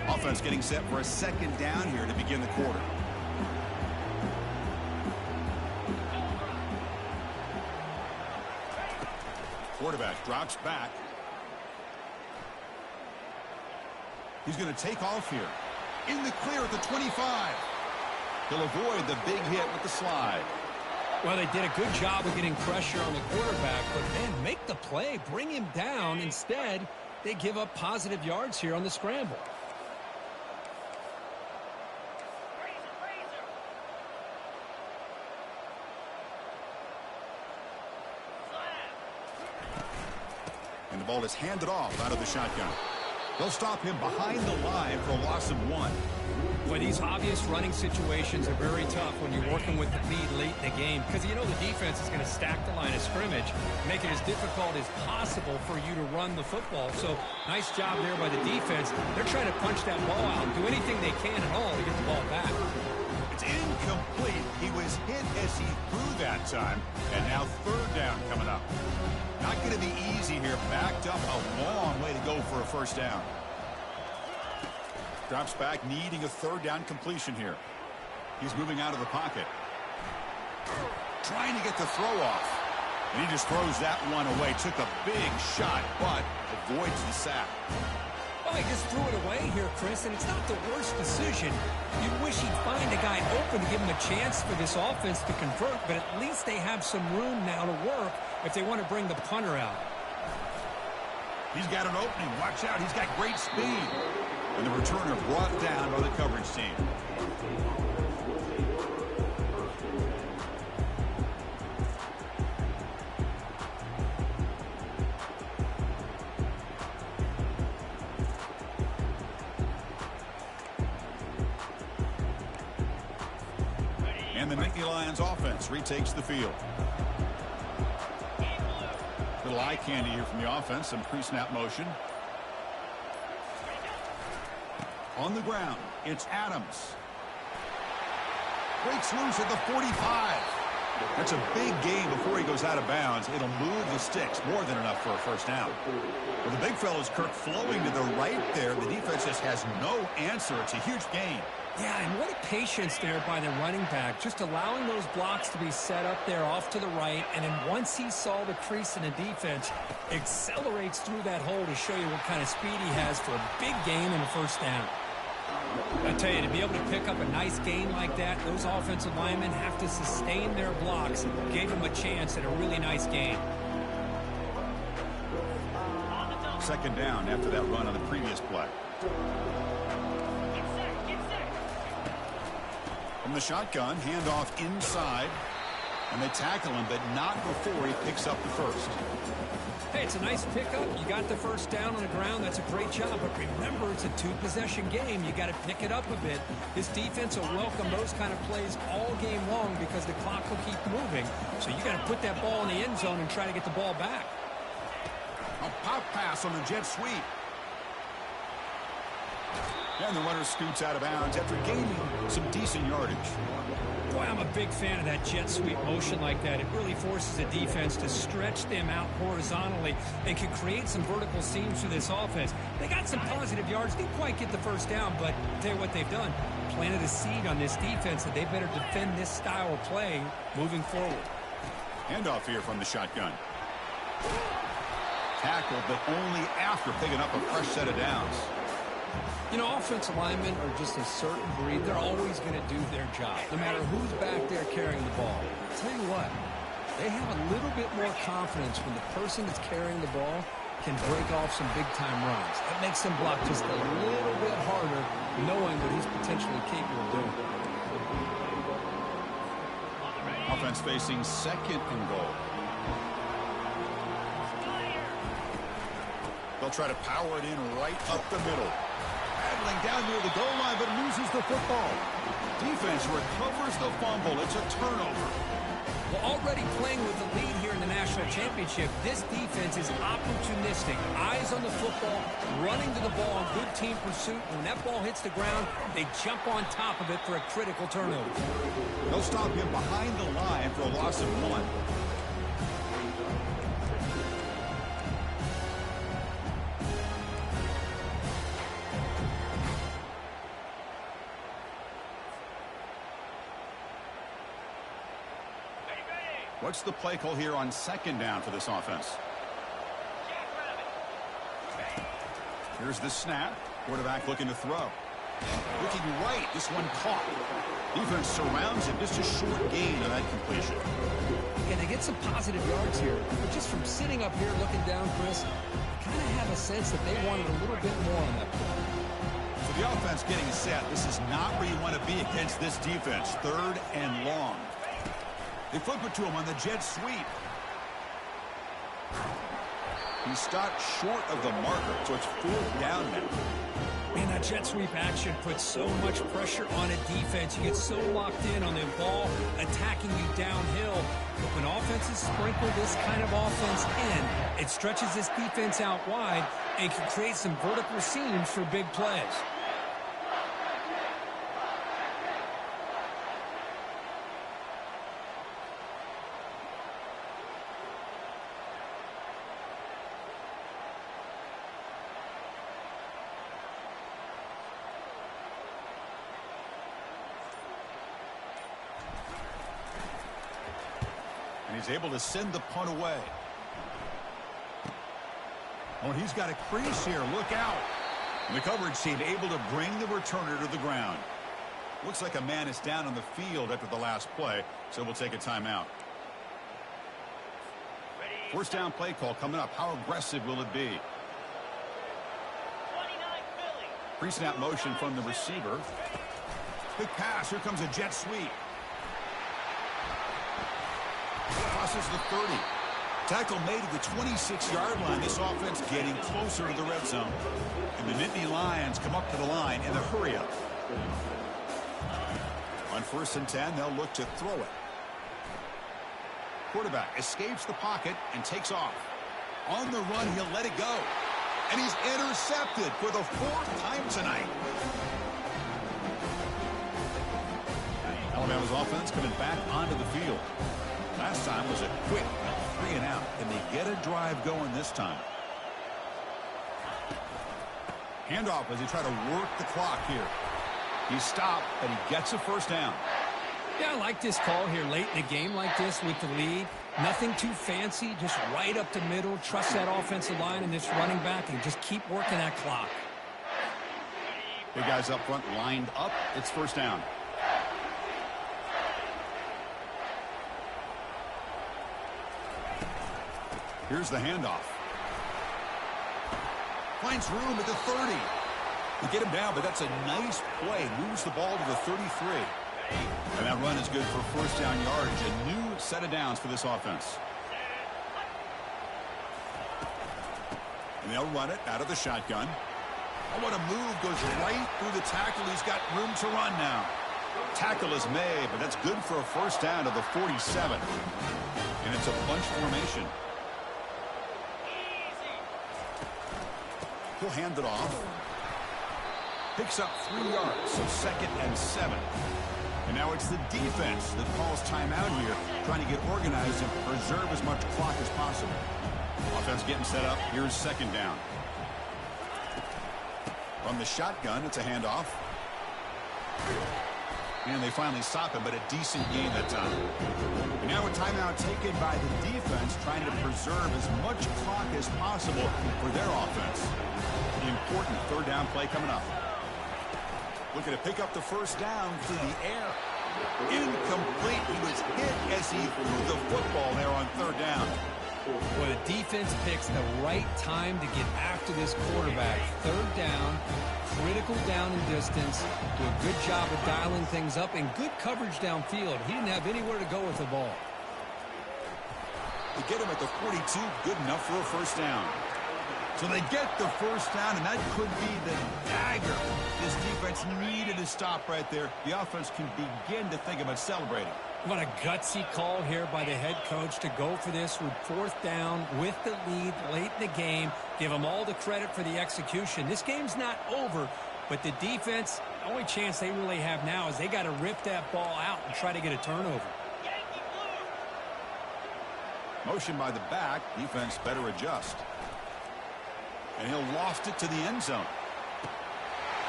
Offense getting set for a 2nd down here to begin the quarter. Quarterback drops back. He's going to take off here. In the clear at the 25. He'll avoid the big hit with the slide. Well, they did a good job of getting pressure on the quarterback, but then make the play, bring him down. Instead, they give up positive yards here on the scramble. And the ball is handed off out of the shotgun. They'll stop him behind the line for a loss of 1. Well, these obvious running situations are very tough when you're working with the lead late in the game because you know the defense is going to stack the line of scrimmage, make it as difficult as possible for you to run the football. So nice job there by the defense. They're trying to punch that ball out and do anything they can at all to get the ball back. It's incomplete. He was hit as he threw that time. And now 3rd down coming up. Not going to be easy here. Backed up a long way to go for a first down. Drops back, needing a 3rd down completion here. He's moving out of the pocket. Trying to get the throw off. And he just throws that one away. Took a big shot, but avoids the sack. Well, he just threw it away here, Chris, and it's not the worst decision. You wish he'd find a guy open to give him a chance for this offense to convert, but at least they have some room now to work if they want to bring the punter out. He's got an opening. Watch out. He's got great speed. And the returner brought down by the coverage team. And the Nittany Lions offense retakes the field. Little eye candy here from the offense. Some pre-snap motion. On the ground, it's Adams. Breaks loose at the 45. That's a big gain before he goes out of bounds. It'll move the sticks, more than enough for a first down. Well, the big fella's Kirk flowing to the right there. The defense just has no answer. It's a huge gain. Yeah, and what a patience there by the running back, just allowing those blocks to be set up there off to the right, and then once he saw the crease in the defense, accelerates through that hole to show you what kind of speed he has for a big gain and a first down. I tell you, to be able to pick up a nice gain like that, those offensive linemen have to sustain their blocks. Gave him a chance at a really nice gain. Second down after that run on the previous play. From the shotgun, handoff inside. And they tackle him, but not before he picks up the first. Hey, it's a nice pickup. You got the first down on the ground. That's a great job. But remember, it's a two-possession game. You got to pick it up a bit. This defense will welcome those kind of plays all game long because the clock will keep moving. So you got to put that ball in the end zone and try to get the ball back. A pop pass on the jet sweep. And the runner scoots out of bounds after gaining some decent yardage. Boy, I'm a big fan of that jet sweep motion like that. It really forces the defense to stretch them out horizontally and can create some vertical seams for this offense. They got some positive yards. Didn't quite get the first down, but tell you what they've done. Planted a seed on this defense that they better defend this style of play moving forward. Handoff here from the shotgun. Tackled, but only after picking up a fresh set of downs. You know, offensive linemen are just a certain breed. They're always going to do their job, no matter who's back there carrying the ball. I'll tell you what, they have a little bit more confidence when the person that's carrying the ball can break off some big-time runs. That makes them block just a little bit harder, knowing what he's potentially capable of doing. Offense facing second and goal. They'll try to power it in right up the middle. Down near the goal line, but loses the football. Defense recovers the fumble. It's a turnover. Well, already playing with the lead here in the national championship, this defense is opportunistic. Eyes on the football, running to the ball, good team pursuit. When that ball hits the ground, they jump on top of it for a critical turnover. They'll stop him behind the line for a loss of 1. What's the play call here on second down for this offense? Here's the snap. Quarterback looking to throw. Looking right. This one caught. Defense surrounds him. Just a short gain on that completion. Yeah, they get some positive yards here. But just from sitting up here looking down, Chris, I kind of have a sense that they wanted a little bit more on that play. So the offense getting set. This is not where you want to be against this defense. Third and long. They flip it to him on the jet sweep. He stopped short of the marker, so it's fourth down now. Man, that jet sweep action puts so much pressure on a defense. You get so locked in on the ball attacking you downhill. But when offenses sprinkle this kind of offense in, it stretches this defense out wide and can create some vertical seams for big plays. He's able to send the punt away. Oh, he's got a crease here. Look out. The coverage team able to bring the returner to the ground. Looks like a man is down on the field after the last play, so we'll take a timeout. First down play call coming up. How aggressive will it be? Pre-snap motion from the receiver. Quick pass. Here comes a jet sweep. Crosses the 30. Tackle made at the 26-yard line. This offense getting closer to the red zone. And the Nittany Lions come up to the line in the hurry-up. On 1st and 10, they'll look to throw it. Quarterback escapes the pocket and takes off. On the run, he'll let it go. And he's intercepted for the 4th time tonight. Alabama's offense coming back onto the field. Last time was a quick 3-and-out. Can they get a drive going this time? Handoff as they try to work the clock here. He stopped, but he gets a 1st down. Yeah, I like this call here late in the game like this with the lead. Nothing too fancy, just right up the middle. Trust that offensive line and this running back and just keep working that clock. Big guys up front lined up. It's 1st down. Here's the handoff. Finds room at the 30. They get him down, but that's a nice play. Moves the ball to the 33. And that run is good for 1st down yardage. A new set of downs for this offense. And they'll run it out of the shotgun. Oh, what a move. Goes right through the tackle. He's got room to run now. Tackle is made, but that's good for a 1st down to the 47. And it's a bunch formation. He'll hand it off. Picks up 3 yards, so 2nd and 7. And now it's the defense that calls timeout here, trying to get organized and preserve as much clock as possible. Offense getting set up. Here's 2nd down. From the shotgun, it's a handoff. And they finally stop him, but a decent gain that time. And now a timeout taken by the defense, trying to preserve as much clock as possible for their offense. The important 3rd down play coming up. Looking to pick up the 1st down through the air. Incomplete. He was hit as he threw the football there on 3rd down. Well, the defense picks the right time to get after this quarterback. 3rd down, critical down and distance. Do a good job of dialing things up and good coverage downfield. He didn't have anywhere to go with the ball. They get him at the 42. Good enough for a 1st down. So they get the 1st down, and that could be the dagger this defense needed to stop right there. The offense can begin to think about celebrating. What a gutsy call here by the head coach to go for this with 4th down with the lead late in the game. Give them all the credit for the execution. This game's not over, but the defense, the only chance they really have now is they got to rip that ball out and try to get a turnover. Motion by the back. Defense better adjust. And he'll loft it to the end zone.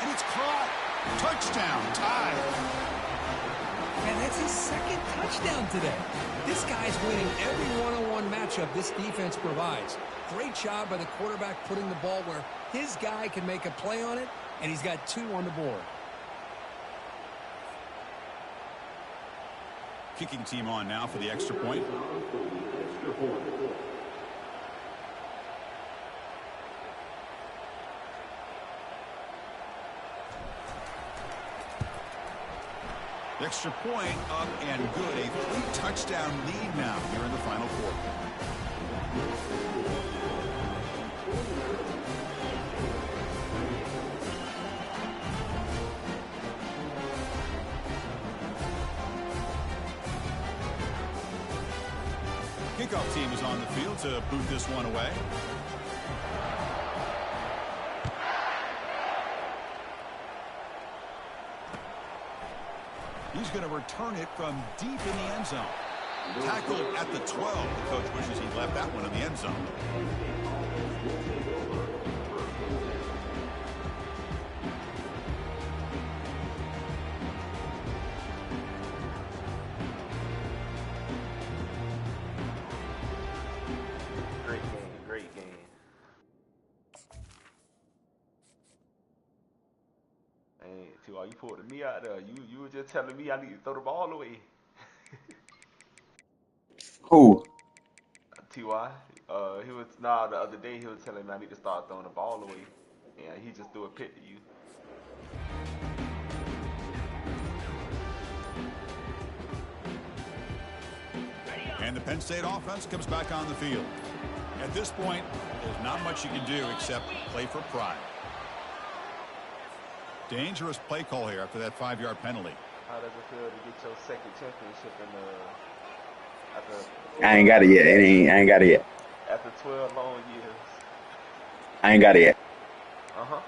And it's caught. Touchdown. Tied. And that's his 2nd touchdown today. This guy's winning every one-on-one matchup this defense provides. Great job by the quarterback putting the ball where his guy can make a play on it, and he's got 2 on the board. Kicking team on now for the extra point. The extra point up and good. A 3-touchdown lead now here in the final quarter. Kickoff team is on the field to boot this one away. He's going to return it from deep in the end zone. Tackled at the 12. The coach wishes he'd left that one in the end zone. Great game. Hey, T.Y., you pulled me out there. You were just telling me I need to throw the ball away. Who? T.Y., the other day he was telling me I need to start throwing the ball away. And he just threw a pick to you. And the Penn State offense comes back on the field. At this point, there's not much you can do except play for pride. Dangerous play call here after that 5-yard penalty. How does it feel to get your second championship in I ain't got it yet. I ain't got it yet. after 12 long years? I ain't got it yet. Uh-huh.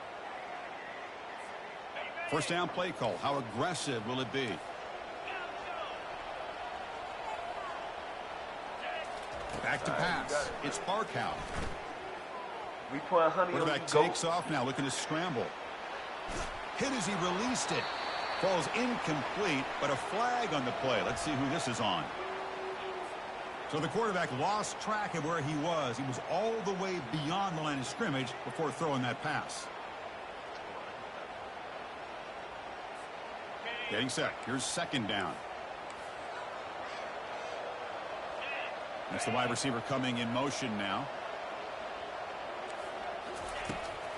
First down play call. How aggressive will it be? Back to pass. It's Barkow. We put honey on Quarterback takes off now, looking to scramble. Hit as he released it. Falls incomplete, but a flag on the play. Let's see who this is on. So the quarterback lost track of where he was. He was all the way beyond the line of scrimmage before throwing that pass. Getting set. Here's second down. That's the wide receiver coming in motion now.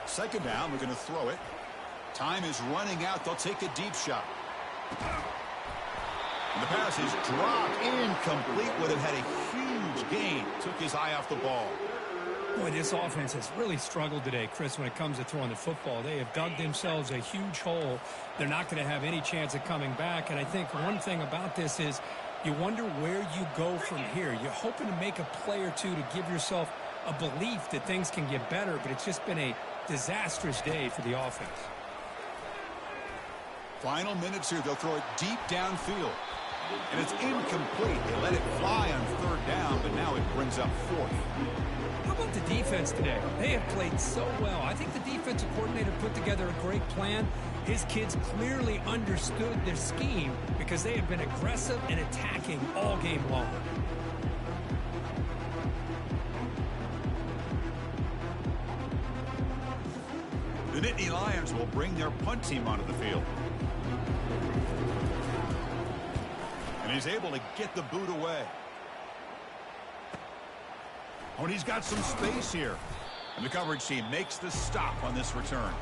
Second down. We're going to throw it. Time is running out. They'll take a deep shot. And the pass is dropped. Incomplete. Would have had a huge gain. Took his eye off the ball. Boy, this offense has really struggled today, Chris, when it comes to throwing the football. They have dug themselves a huge hole. They're not going to have any chance of coming back. And I think one thing about this is you wonder where you go from here. You're hoping to make a play or two to give yourself a belief that things can get better, but it's just been a disastrous day for the offense. Final minutes here. They'll throw it deep downfield. And it's incomplete. They let it fly on third down, but now it brings up fourth. How about the defense today? They have played so well. I think the defensive coordinator put together a great plan. His kids clearly understood their scheme because they have been aggressive and attacking all game long. The Nittany Lions will bring their punt team onto the field. And he's able to get the boot away. Oh, and he's got some space here. And the coverage team makes the stop on this return.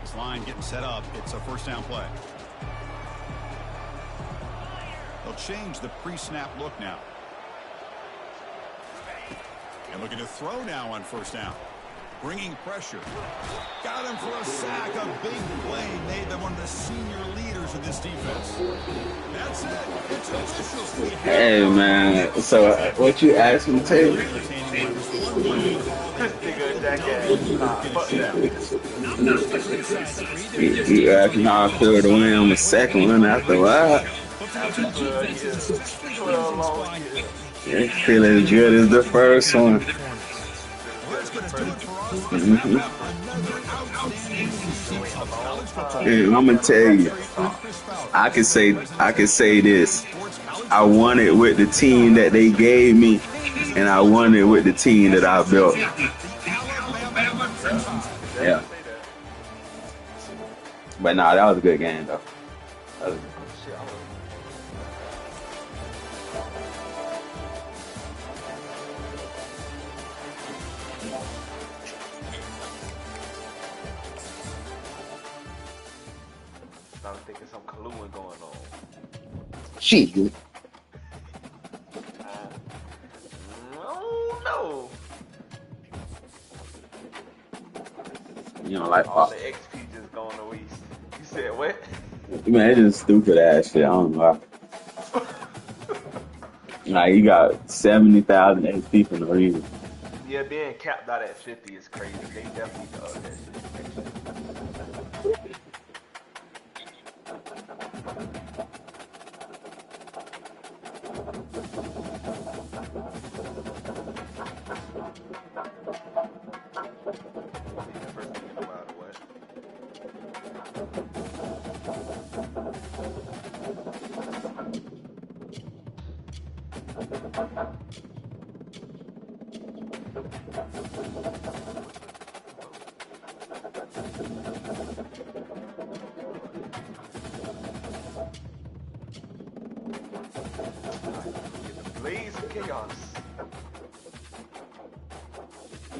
This line getting set up. It's a first down play. They'll change the pre-snap look now. And looking to throw now on first down. Bringing pressure. Got him for a sack. A big play made them one of the senior leaders of this defense. That's it. It's official. Hey, man. So, what you asked me to? You asked me how I feel to win on the second one after a while. It feel as good as the first one. Yeah, I'm gonna tell you, I can say this. I won it with the team that they gave me, and I won it with the team that I built. Yeah. But nah, that was a good game though. That was I'm thinking some collusion going on. shit. No. You know, like All the XP just going to waste. You said what? man, it's just stupid ass shit. I don't know why. Like you got 70,000 XP for no reason. Yeah, being capped out at 50 is crazy. They definitely need to up that shit. Blaze of chaos.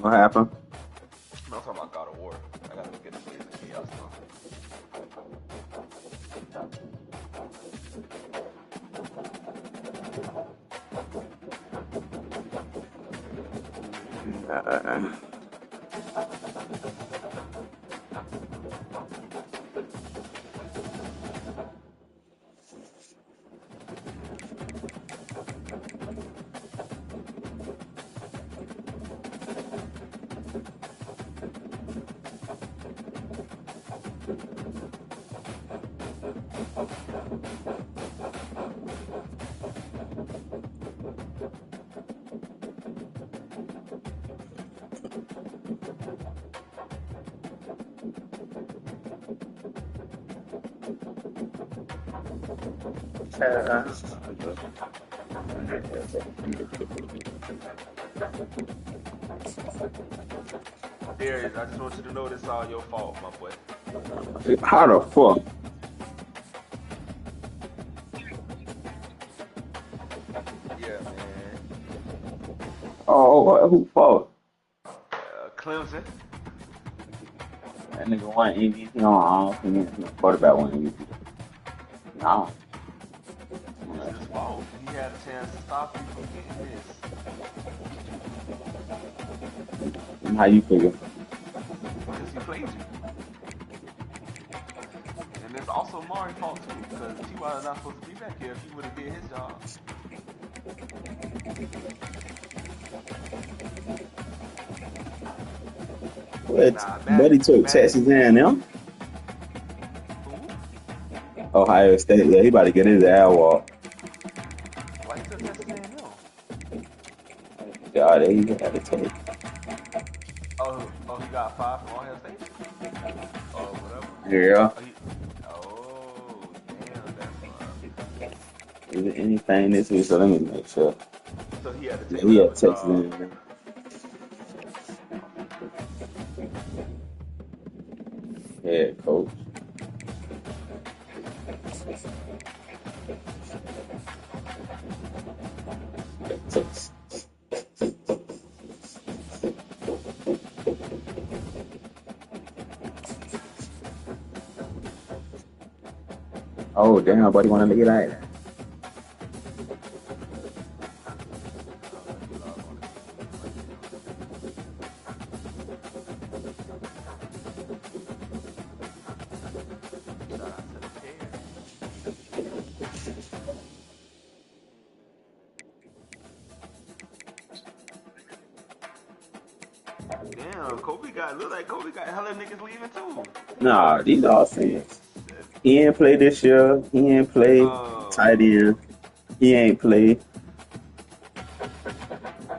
What happened? No, I'm talking Uh, Darius, I just want you to know this is all your fault, my boy. how the fuck? Yeah, man. Oh, who fault? Clemson. That nigga won MVP on quarterback won MVP. No. It's his fault. He had a chance to stop you from getting this. How you figure? Because he played you. And it's also Mari's fault too, because T.Y. is not supposed to be back here if he would have did his job. What? Nah, Buddy took Texas A&M? Who? Ohio State. Yeah, he about to get his ass walked. Why he took Texas A&M? God, he had to take. Oh, he got 5 from Ohio State? Oh, whatever. Yeah. Damn, that's Is it anything this week? So let me make sure. So he had to take He had Texas A&M. Head coach. Oh damn, buddy, want to leave that? Damn, look like Kobe got hella niggas leaving too. Nah, these all fans. He ain't play this year. He ain't play tight end. He ain't play.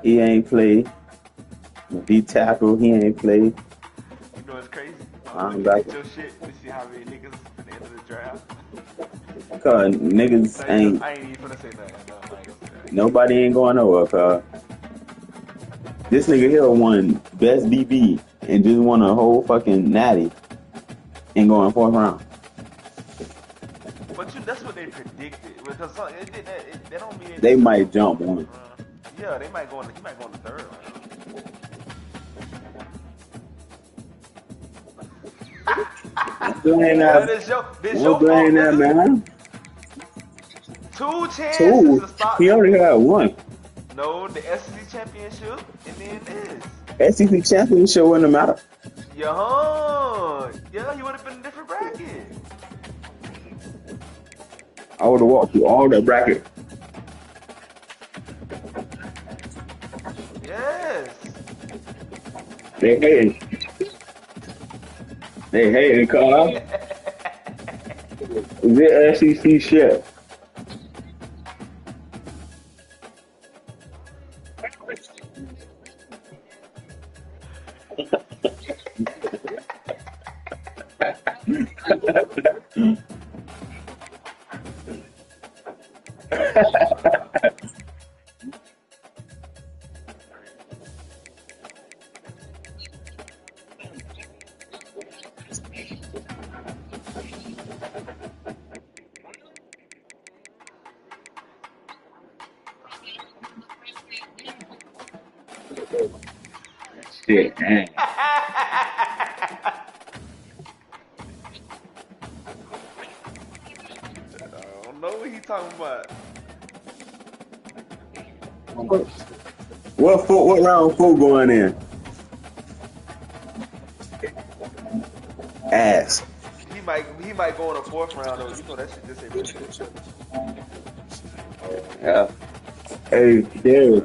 He ain't play. D tackle. He ain't play. You know it's crazy. I'm looking at your shit to see how many niggas at the end of the draft. Cause niggas ain't. I ain't even gonna say nothing. No, I ain't gonna say that. Nobody ain't going nowhere. Cause this nigga here won best DB and just won a whole fucking natty and going 4th round. But that's what they predicted. Because they don't mean they might jump one. Yeah, he might go in the 3rd round. Don't blame that, man. 2 chances to stop. He already had one. No, the SEC championship and then this. SEC championship wouldn't matter. Yeah, he would have been in a different bracket. I would have walked through all that bracket. Yes. They hated. They hated, cuz. Is it SEC shit? Shit, man. I don't know what he talking about. What round 4 going in? Ass. He might go in the 4th round though. You know that shit just ain't bullshit. Yeah. Hey, Darius.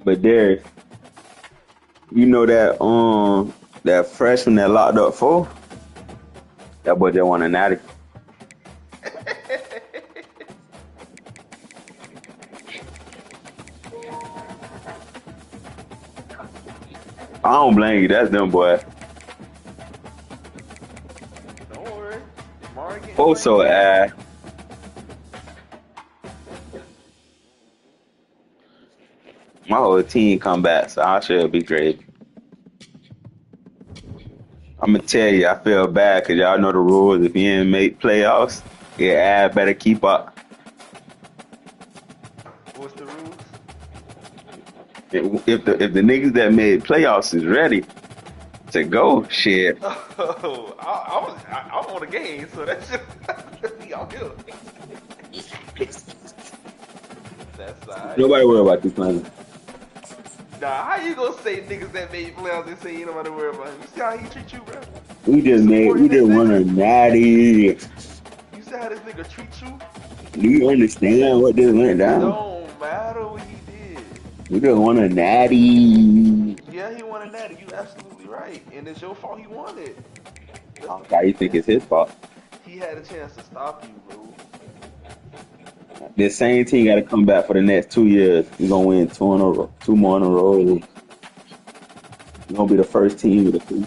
But Darius, you know that freshman that locked up 4? That boy just won a natty. I don't blame you. That's them, boy. Don't worry. Mari getting Oh, so ass. My whole team come back, so I should be great. I'm gonna tell you, I feel bad because y'all know the rules. If you didn't make playoffs, your ass better keep up. What's the rules? If the niggas that made playoffs is ready to go, shit. Oh, I'm on the game, so that's just me out here. That's alright. Nobody worry about this plan. Nah, how you gonna say niggas that made playoffs and say ain't nobody worry about him? You see how he treat you, bro? We just won a natty. You see how this nigga treat you? Do you understand what this went down? Don't matter what he did. We just won a natty. Yeah, he won a natty. You absolutely right, and it's your fault he won it. How you think it's his fault? He had a chance to stop you, bro. This same team got to come back for the next 2 years. We're gonna win 2 more in a row. We're gonna be the first team with a 2.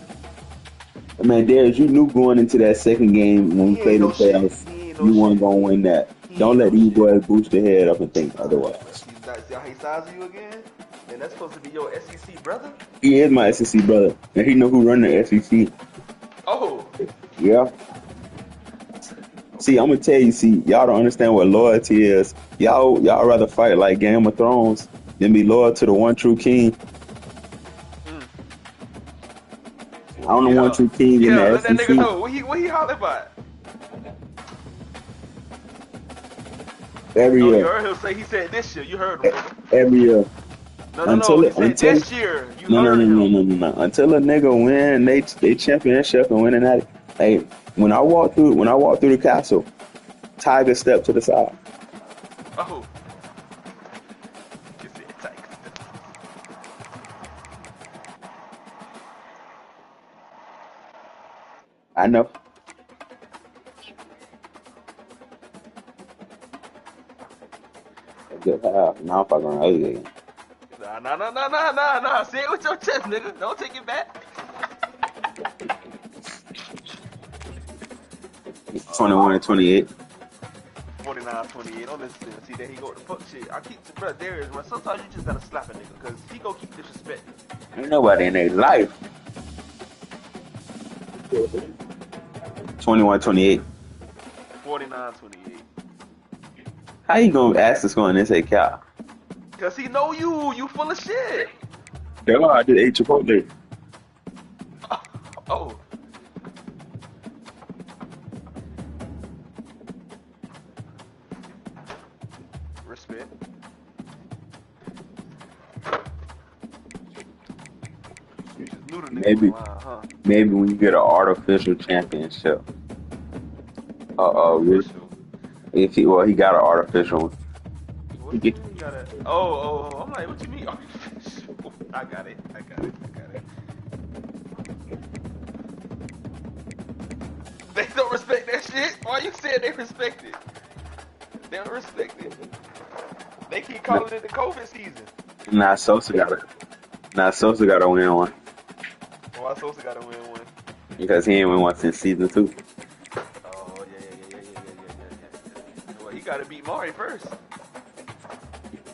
But man, Darius, you knew going into that second game when we played in the playoffs, you weren't gonna win that. Don't let these boys boost their head up and think otherwise. See how he sizes you again? And that's supposed to be your SEC brother? He is my SEC brother, and he know who run the SEC. Oh. Yeah. See, I'm gonna tell you. See, y'all don't understand what loyalty is. Y'all rather fight like Game of Thrones than be loyal to the one true king. I'm the one true king in the let SEC. that nigga know. What he holler about? Every year. You heard him say he said this year. You heard him. Every year. No. He said this year. You heard him. No. Until a nigga win they championship and winning that. Hey, when I walk through the castle, Tiger stepped to the side. Oh. You said Tiger. I know. Good half. Now I'm fucking around again. Nah. Say it with your chest, nigga. Don't take it back. 21-28. 49-28. Don't listen to him. See, there he go with the fuck shit. I keep, bro, Darius, bro. Sometimes you just gotta slap a nigga, because he go keep disrespecting. Ain't nobody in their life. 21-28. 49-28. How you gonna ask the score and then say Cal? Because he know you full of shit. Yeah, I did 8 Chipotle. Oh. Respect. You just knew the nigga was lying, huh? Maybe when you get an artificial championship. If he got an artificial one. What do you mean you got it? Oh, I'm like, what you mean artificial? I got it. They don't respect that shit? Why you saying they respect it? They don't respect it. They keep calling it the COVID season. Nah, Sosa got to win one. Why Sosa got to win one? Because he ain't win one since season 2. Oh, yeah. Well, he got to beat Mari first.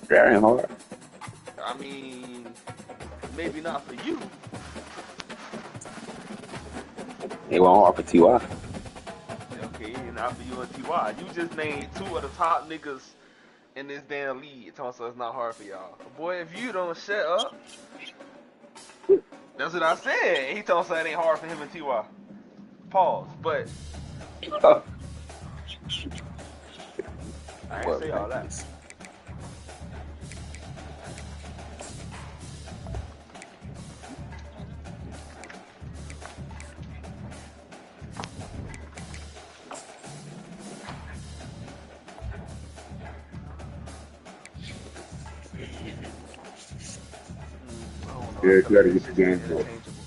That ain't hard. I mean, maybe not for you. It won't hard for T.Y. Okay, not for you and T.Y. You just named 2 of the top niggas in this damn league. So it's not hard for y'all. Boy, if you don't shut up, that's what I said. He told us that it ain't hard for him and T.Y. Pause, but I ain't say all that. I don't know. I Yeah, feel you like gotta this get the shit's game for. interchangeable.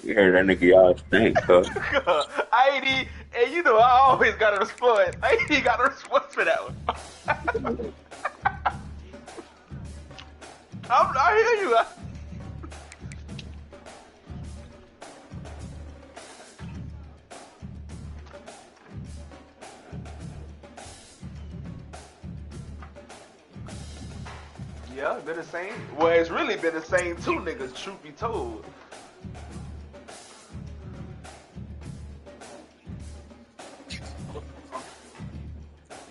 You heard that nigga y'all stink, huh? I ain't even, and you know I always got a response. I ain't even got a response for that one. I hear you. Yeah, been the same. Well, it's really been the same two niggas, truth be told.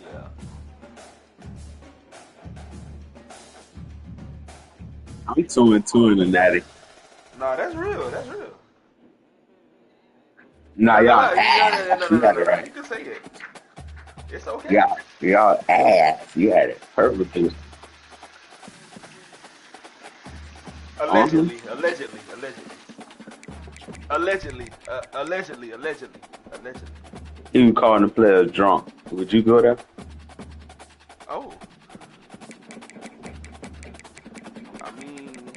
Yeah. I'm 2-2 in the natty. Nah, that's real. That's real. Nah, No, no, y'all no, ass. You had it no. right. You can say it. It's okay. Y'all ass. You had it perfectly. Awesome. Allegedly, allegedly, allegedly, allegedly, allegedly, allegedly, allegedly. You calling the player drunk. Would you go there? Oh, I mean,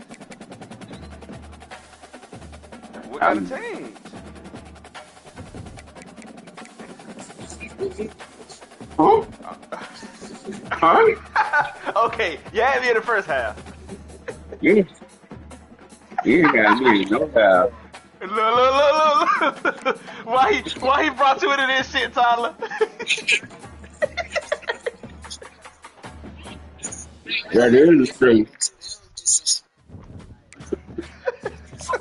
what gotta I'm, change? huh? Huh? Okay, you had me in the first half. Yeah. You ain't got me no how. Look. Why he brought you into this shit, Tyler? That is the truth.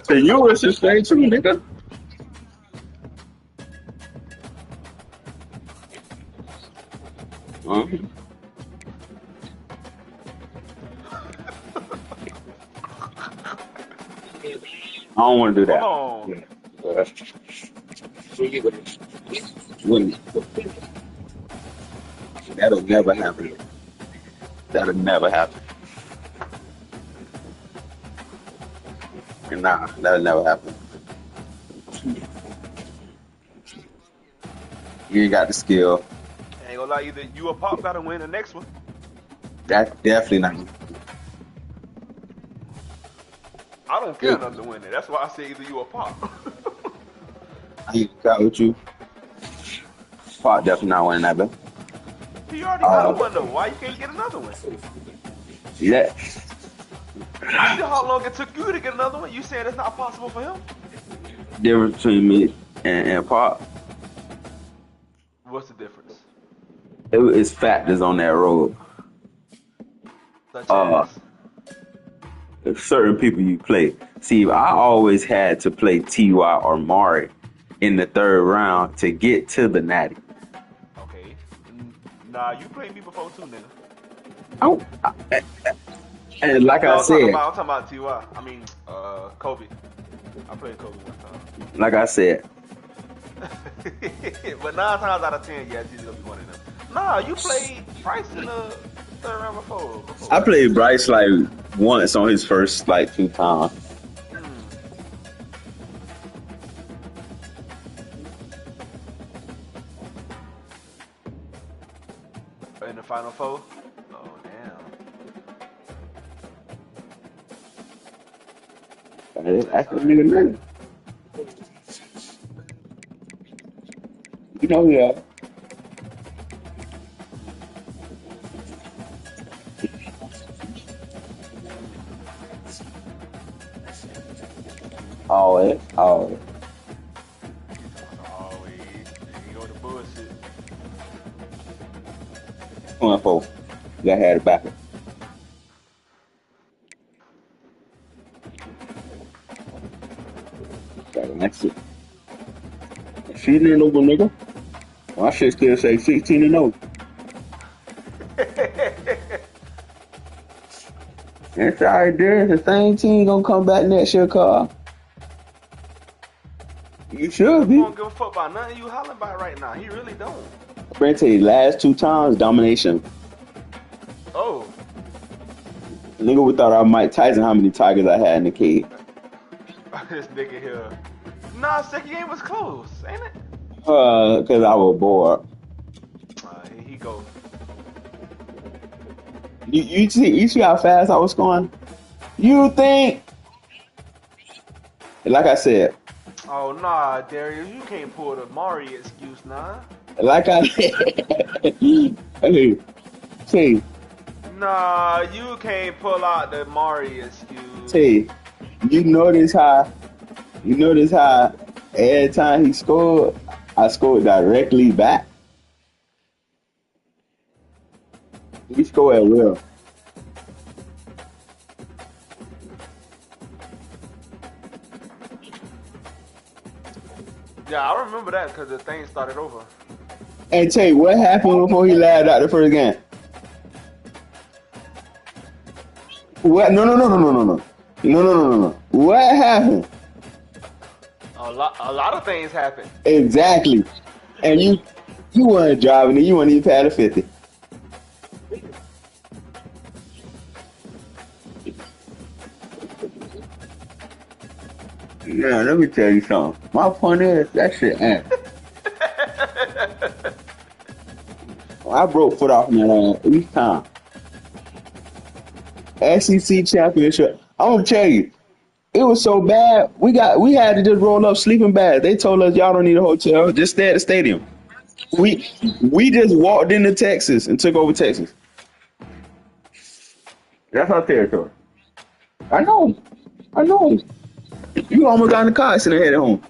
So you was the same too, nigga. Uh-huh. I don't want to do Hold that. on. Uh, wouldn't. That'll never happen. That'll never happen. Nah, that'll never happen. You ain't got the skill. I ain't gonna lie, either you or Pop gotta win the next one. That's definitely not. I don't care enough to win it. That's why I say either you or Pop. I ain't got with you. Fuck, definitely not winning that, bet. He already got one though. Why you can't get another one? Yeah. You see how long it took you to get another one? You saying it's not possible for him? Difference between me and Pop, What's the difference? it's factors on that road. Such Uh, as? certain people you play. See, I always had to play Ty or Mari in the third round to get to the natty. Okay. Nah, you played me before too, nigga. Oh, and like I No, said, I'm talking about Ty. I mean, Kobe. I played Kobe one like I said, time. But 9 times out of 10, yeah, he's gonna be one of them. Nah, you played Price in the third round before. I played Bryce like once on his first like 2 times. In the final four? Oh, damn. That's the nigga name. You know who you are. Always. Always. You go to bullshit. 24. You got had it back. Got it next to she didn't over nigga. My shit still say 16-0. It's alright there. The same team gonna come back next year, Carl. You should be. He don't give a fuck about nothing you hollering about right now. He really don't. I'm gonna tell you, last 2 times, domination. Oh. Nigga, we thought I Mike Tyson how many tigers I had in the cage. This nigga here. Nah, second game was close, ain't it? Cause I was bored. Here he go. You see how fast I was going? You think? Like I said, Oh nah, Darius, you can't pull the Mari excuse, nah. like I said, hey, see, Nah, you can't pull out the Mari excuse. see, you notice how every time he scored, I scored directly back. He scored at will. Yeah, I remember that because the thing started over. And tell you what happened before he lagged out the first game. What? No. What happened? A lot of things happened. Exactly. And you weren't driving it. You weren't even past the 50. Yeah, let me tell you something. My point is, that shit ain't. I broke foot off in that each time. SEC championship. I'm gonna tell you, it was so bad. We had to just roll up sleeping bags. They told us y'all don't need a hotel, just stay at the stadium. We just walked into Texas and took over Texas. That's our territory. I know. You almost got in the car and headed home.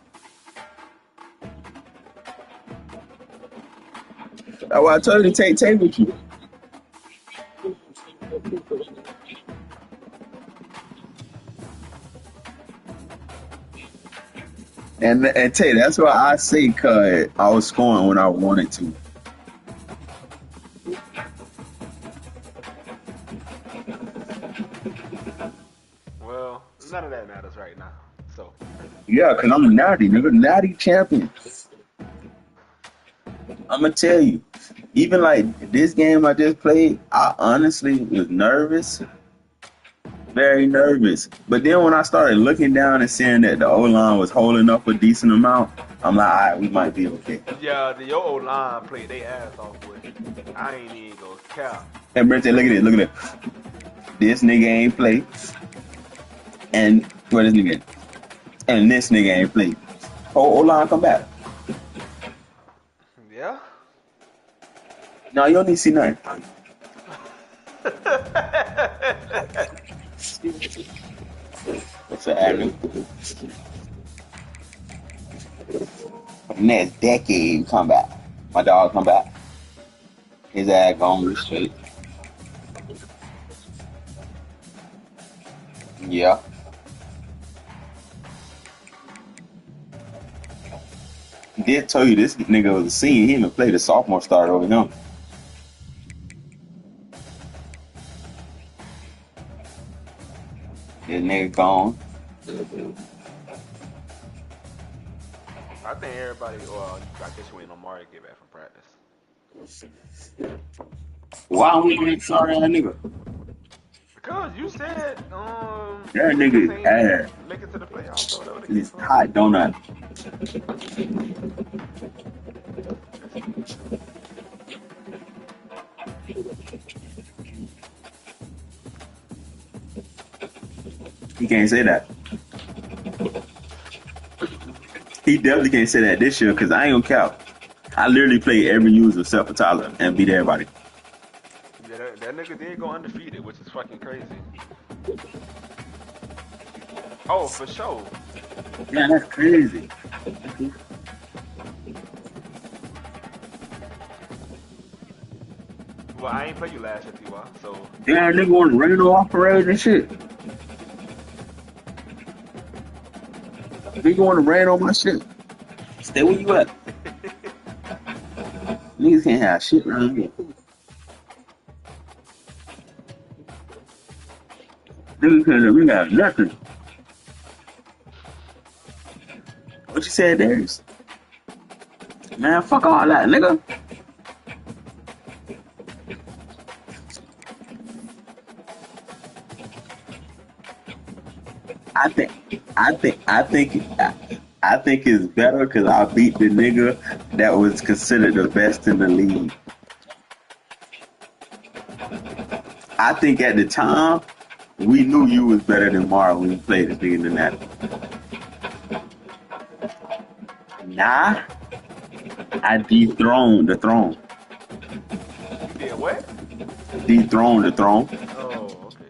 That's why I told you to take tape with you. And tell you, that's why I say cause I was scoring when I wanted to. Well, none of that matters right now. So Yeah, cause I'm a natty, nigga, natty champion. I'ma tell you, even like this game I just played, I honestly was nervous. Very nervous. But then when I started looking down and seeing that the O-line was holding up a decent amount, I'm like, all right, we might be okay. yeah, the your old line played their ass off with. I ain't even gonna cap. And Brent, look at it. This nigga ain't play. And what this nigga? And this nigga ain't play. O-line come back. Yeah. No, you don't need to see nothing. What's the average? Next decade, come back. My dog come back. His ass gone with straight. Yeah. Did tell you this nigga was a senior. He even played a sophomore starter over him. This nigga gone. I think everybody, well, I guess you waiting on Mario to get back from practice. Why we ain't sorry that nigga? Because you said, That nigga ass. make it to the playoffs. So It's hot donut. He can't say that. He definitely can't say that this year because I ain't gonna count. I literally played every user except for Tyler and beat everybody. Yeah, that nigga did go undefeated, which is fucking crazy. Oh, for sure. Man, that's crazy. Well, I ain't play you last year, T.Y., so. Yeah, nigga want to run off parade and shit. Nigga want to rain on my shit. Stay where you at. Niggas can't have shit around here. Niggas can't, we got nothing. What you said, Darius? Man, fuck all that, nigga. I think I think it's better because I beat the nigga that was considered the best in the league. I think at the time we knew you was better than Mara when you played this nigga in that. Nah, I dethroned the throne. You did what? Dethroned the throne. Oh, okay.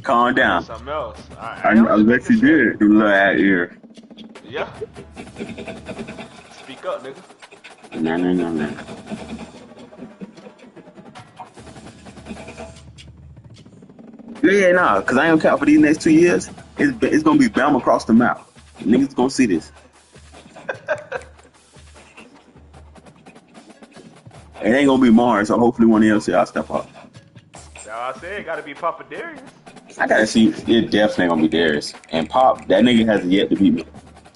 Calm I thought down. something else. I, I only unless making you did sure. it, you little ass ear. Yeah. Speak up, nigga. No. Yeah, nah, because I ain't count for these next 2 years. It's gonna be Bama across the map. Niggas gonna see this. It ain't gonna be Mars, so hopefully one of y'all step up. That's all I said. Got to be Papa Darius. I gotta see. It definitely gonna be Darius and Pop. That nigga has yet to beat me,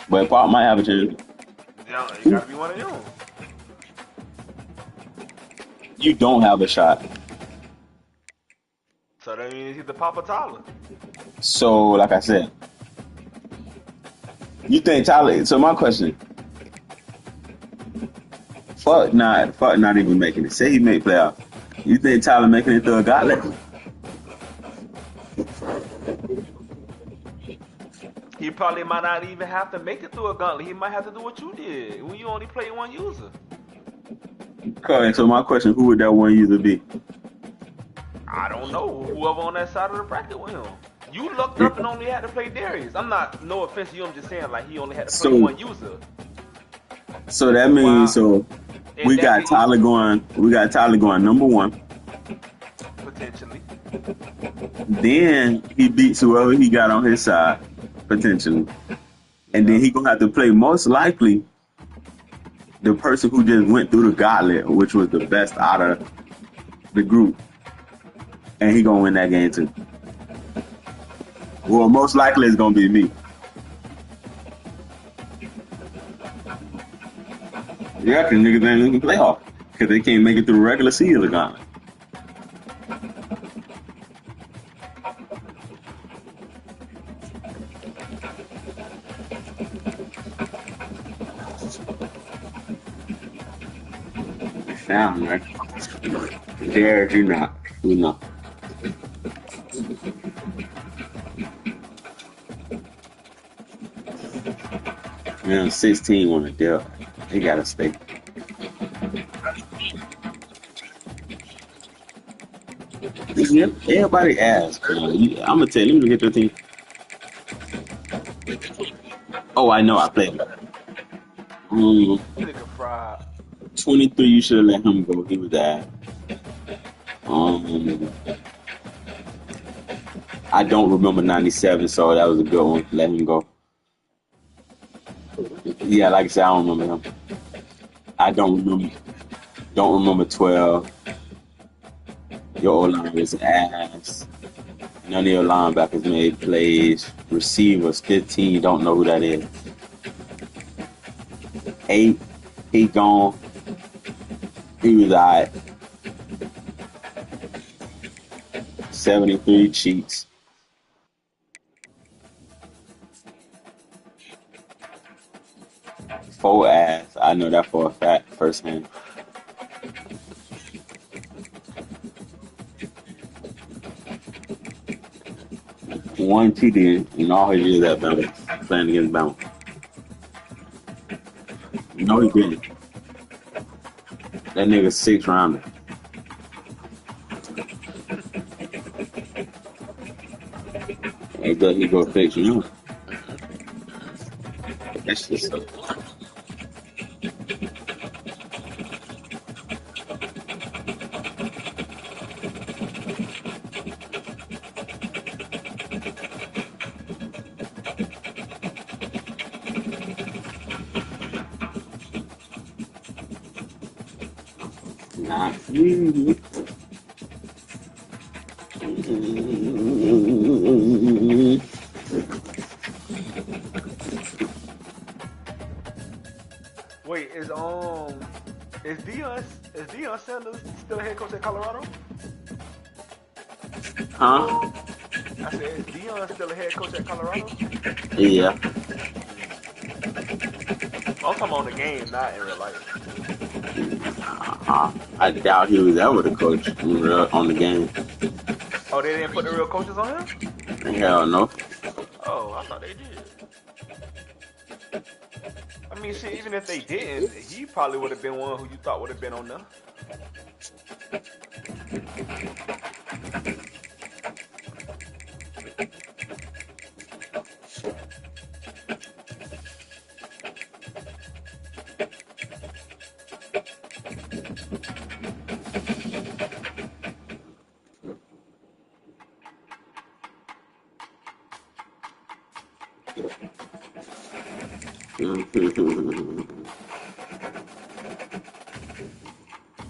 but Pop might have a chance. Yeah, you got to be one of them. You don't have a shot. So that means he's the Papa Tyler. So, like I said, you think Tyler? So my question: fuck not even making it. Say he make playoff. You think Tyler making it through a gauntlet? He probably might not even have to make it through a gauntlet. He might have to do what you did when you only play one user. Okay, so my question: who would that one user be? I don't know. Whoever on that side of the bracket with him. You looked up and only had to play Darius. I'm not, no offense to you, I'm just saying like he only had to play one user. So that means we got Tyler going. We got Tyler going number one. Potentially. Then he beats whoever he got on his side, potentially. And then he gonna have to play most likely the person who just went through the gauntlet, which was the best out of the group. And he gonna win that game too. Well, most likely it's gonna be me. Yeah, because niggas ain't looking playoff. Because they can't make it through the regular season gauntlet. Sound right. Dare you not. You know. Man, 16 on the deal. He gotta stay. Everybody asks. I'm gonna tell you. Let me get your team. Oh, I know. I played. 23. You should have let him go. He was that. I don't remember 97, so that was a good one. Let him go. Yeah, like I said, I don't remember him. I don't remember 12. Your O-line was ass. None of your linebackers made plays. Receivers, 15, don't know who that is. 8, he gone. He was alright. 73 cheats. Four ass. I know that for a fact firsthand. One TD in all his years at Bama, playing against Bama. No, he didn't. That nigga 6 rounder. He go fix you. That's just so. Nah. Wait, is Deion Sanders still head coach at Colorado? Huh? I said, is Dion still a head coach at Colorado? Yeah. I'm talking on the game, not in real life. I doubt he was ever the coach on the game. Oh, they didn't put the real coaches on him? Hell no. Oh, I thought they did. I mean, shit, even if they didn't, he probably would have been one who you thought would have been on there.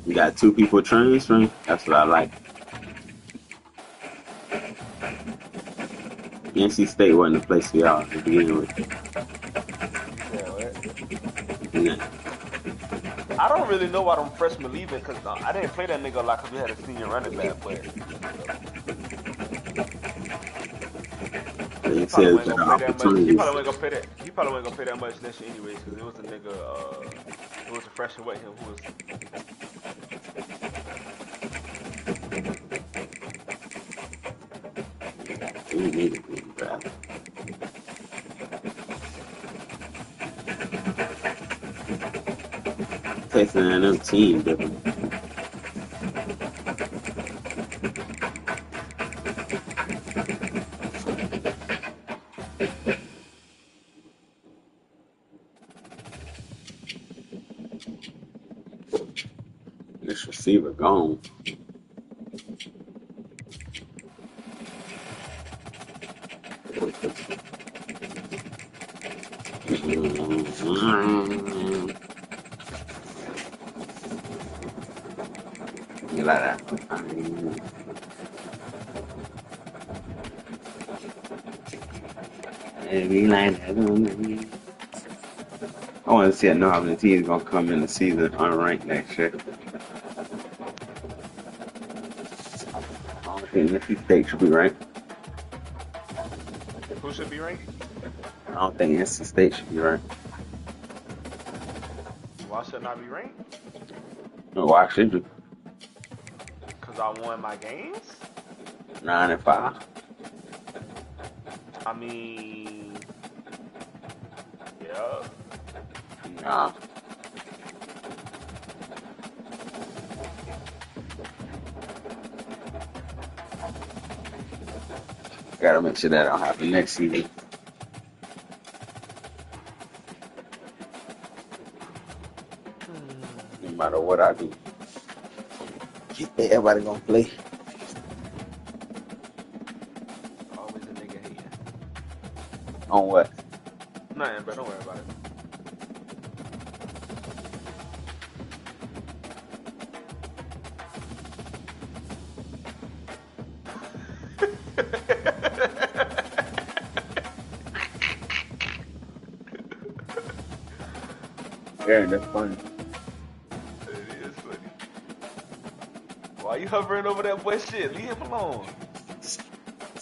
You got two people transferring. That's what I like. NC State wasn't the place for y'all to begin with. You said what? Nah. I don't really know why them freshmen leaving because I didn't play that nigga a lot because we had a senior running back, but They he said probably wasn't gonna play that much. He opportunities. probably wasn't gonna play that. He probably wasn't gonna play that much next year anyways because it was a nigga. It was a freshman with him who was. We need to be drafted. Texas A&M team different. This receiver gone. You like that? Maybe like that. I want to see I know how many teams gonna come in the season unranked next year. I don't think NC State should be ranked. Who should be ranked? I don't think NC State should be ranked. Why should I be ranked? No, why should you? Because I won my games? 9-5. I mean, yeah. Nah. Gotta make sure that don't happen next season. No matter what I do. Everybody gonna play. Always a nigga hating. On what? Nothing, but don't worry about it. Yeah, that's funny. It is funny. Why you hovering over that boy shit? Leave him alone.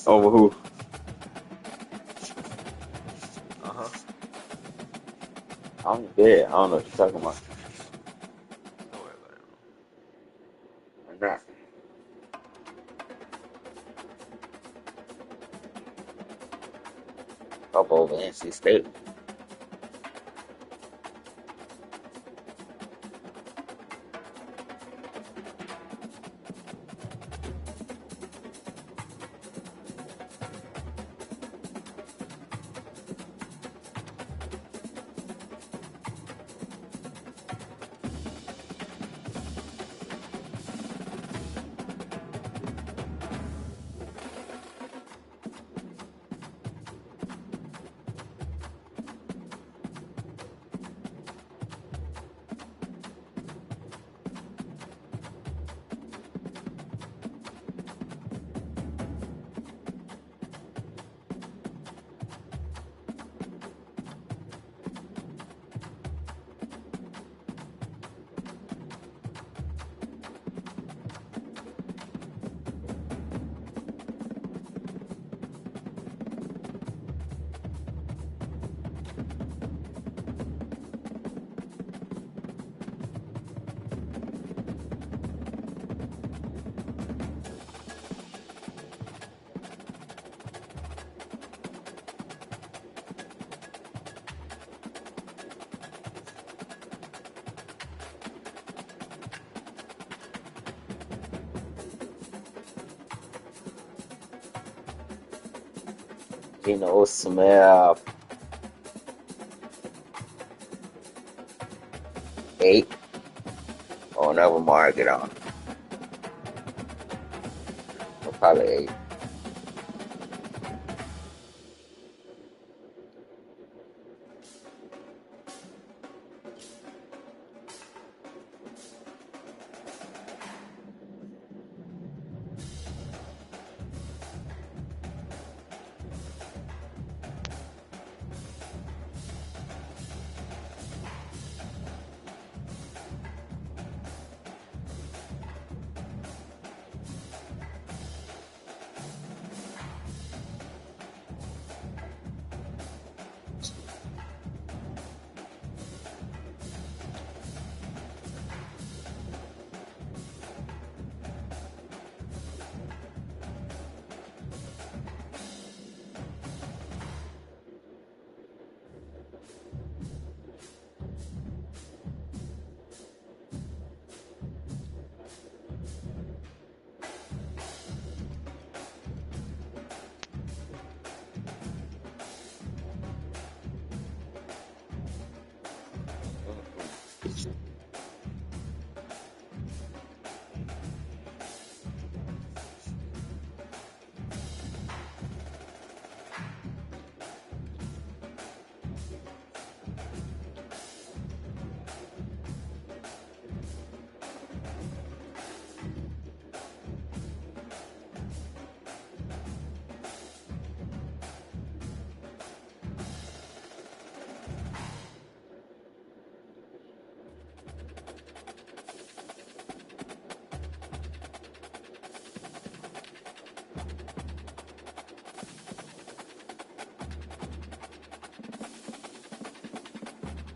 Over who? Uh-huh. I'm dead. I don't know what you're talking about. Don't worry about it. I'm not. Up over NC State. Smell 8 or whenever Mara get on. Or probably 8.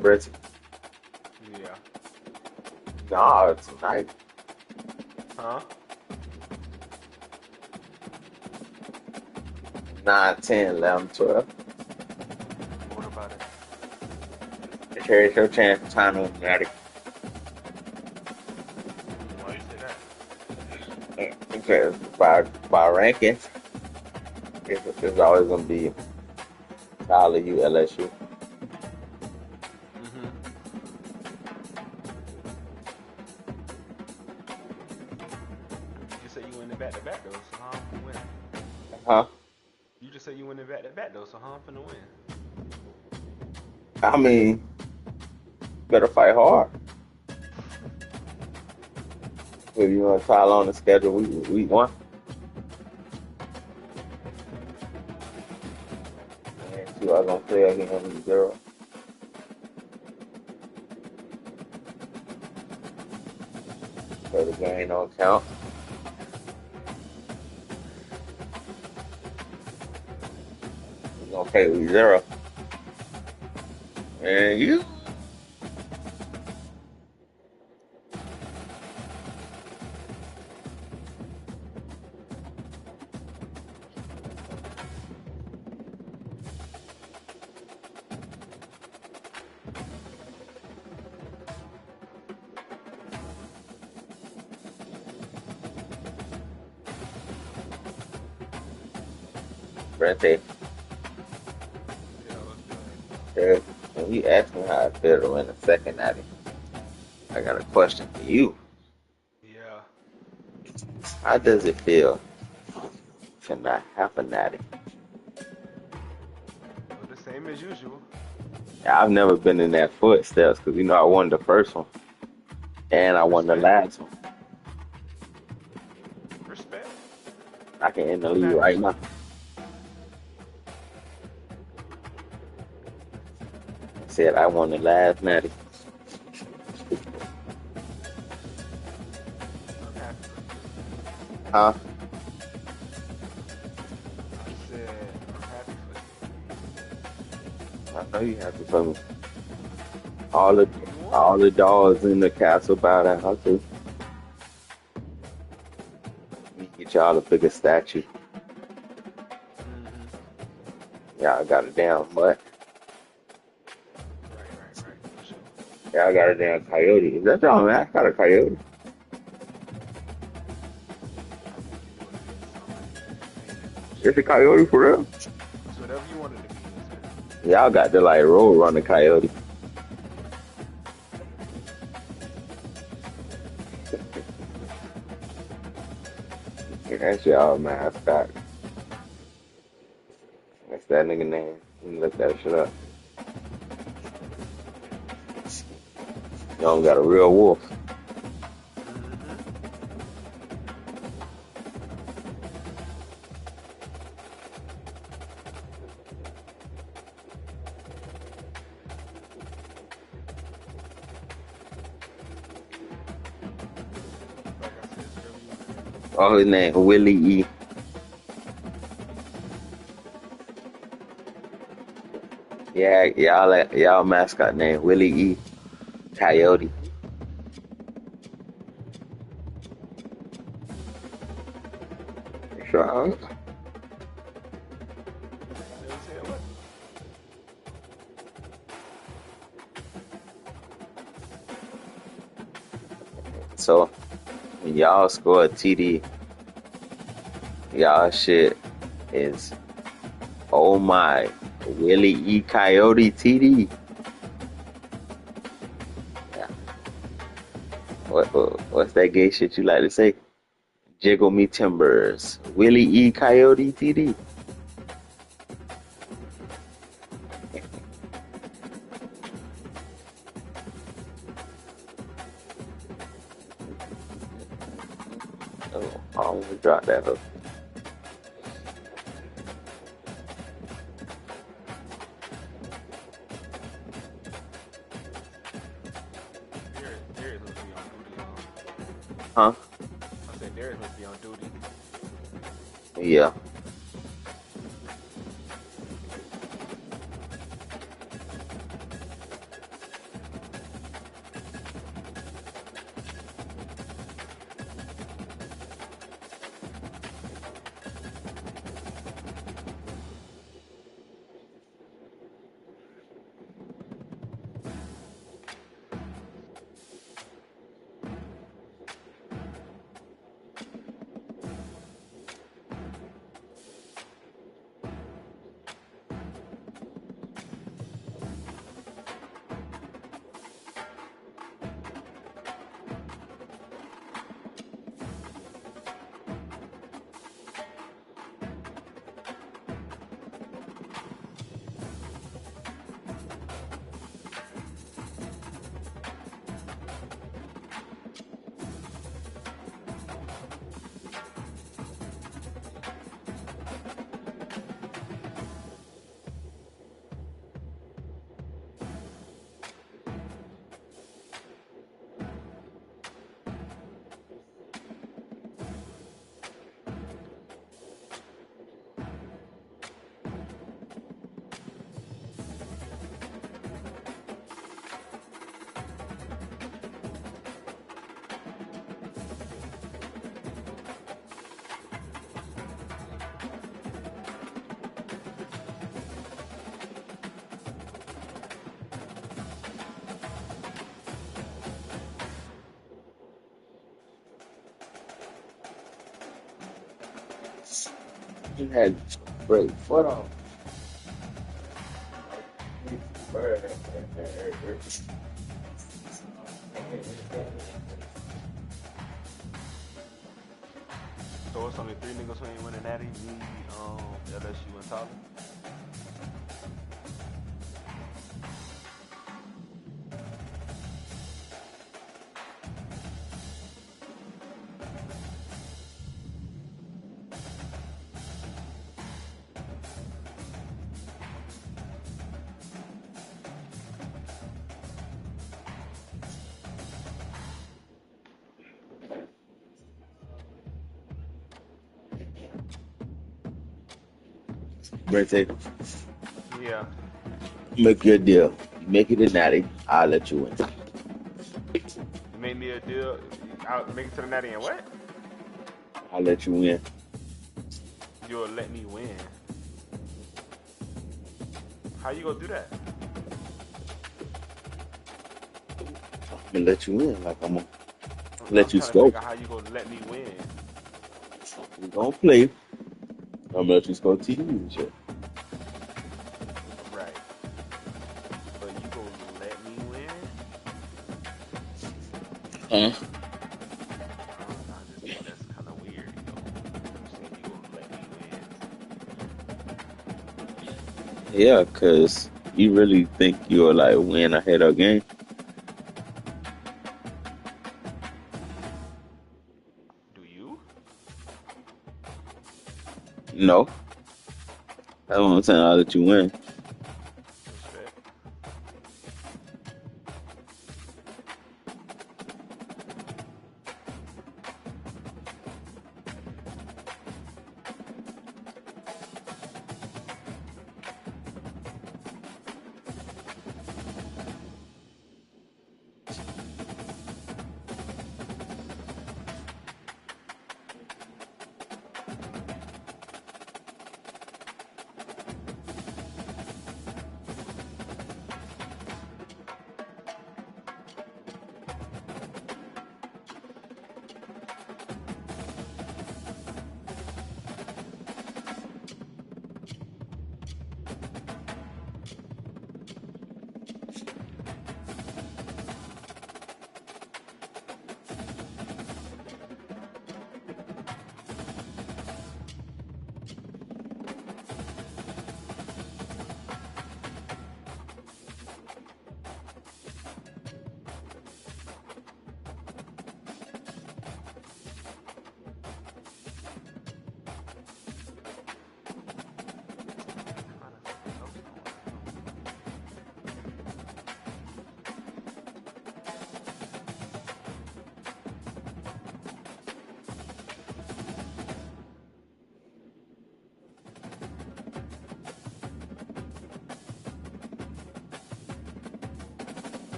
Reggie. Yeah. Nah, tonight. Huh? 9, 10, 11, 12. What about it? Here's your chance to time to matter. Why you say that? Because by rankings, it's always gonna be Tyler, you, LSU. Mm-hmm. You just said you winning back to back though, so how I'm finna win? Huh? You just said you winning back to back though, so how I'm finna win? I mean, better fight hard. If you want to Tyler on the schedule, week 1. And see who's gonna play against him 0. So the game don't count. We're gonna play week 0. And you Brente, Yeah, let's do it. when you ask me how I feel to win the second natty, I got a question for you. Yeah. How does it feel to not have a natty? Well, the same as usual. I've never been in that footsteps because I won the first one and I won the Respect. last one. Respect. I can end the What league right matters? now. Said I won the last natty. I'm happy for you. Huh? I said I'm happy for I know you happy for me. All the you. You all won. the dogs in the castle bow down too. We get y'all a bigger statue. Mm-hmm. Y'all got a damn mutt. Right. For sure. Y'all got a damn coyote. Is that y'all, man? I got a coyote. I think it is what it is. I ain't even It's a bullshit. coyote for real. It's whatever wanted to be in this. Y'all got the like road runner coyote. Yeah, that's y'all mascot. That's that nigga name. Let me look that shit up. Y'all got a real wolf. Like I said earlier. Oh, his name Willie E. Yeah, y'all mascot name Willie E. Coyote. Sure. They said what? So when y'all score a TD, y'all shit is oh my Willie E. Coyote TD. Yeah. What's that gay shit you like to say? Jiggle me timbers. Willie E. Coyote TD. Oh, I'm gonna drop that hook. Darius must be on duty. Huh? I said Darius must be on duty. Yeah. You had great foot on. So it's only 3 niggas who ain't winning natty. Me, LSU and Tyler. Brent, take Yeah. make your deal. You make it a natty, I'll let you win. You made me a deal. I'll make it to the natty and what? I'll let you win. You'll let me win. How you gonna do that? I'm gonna let you win. Like I'm gonna I'm let you trying to score. figure out how you gonna let me win. We're gonna play. I'm gonna let you score TDs and shit. Uh, I just think that's kind of weird, you know. You saying you gonna let me win? yeah, cause you really think you'll like win ahead of game? Do you? No, that's what I'm saying. I'll let you win. Respect. Trying to see what else going on.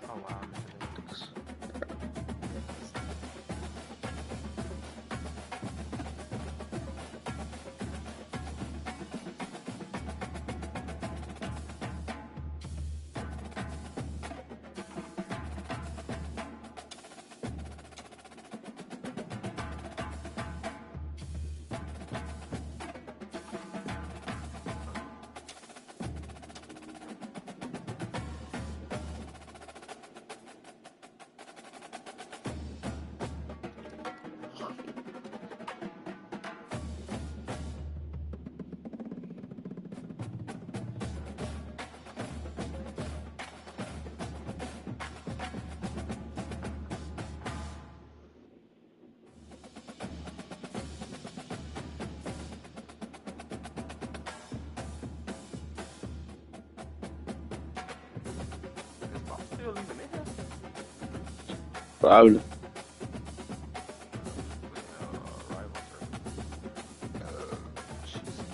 Oh wow, I'm into the Knicks. Is Boss still even in here? Probably. Look at the rival circle. Jesus.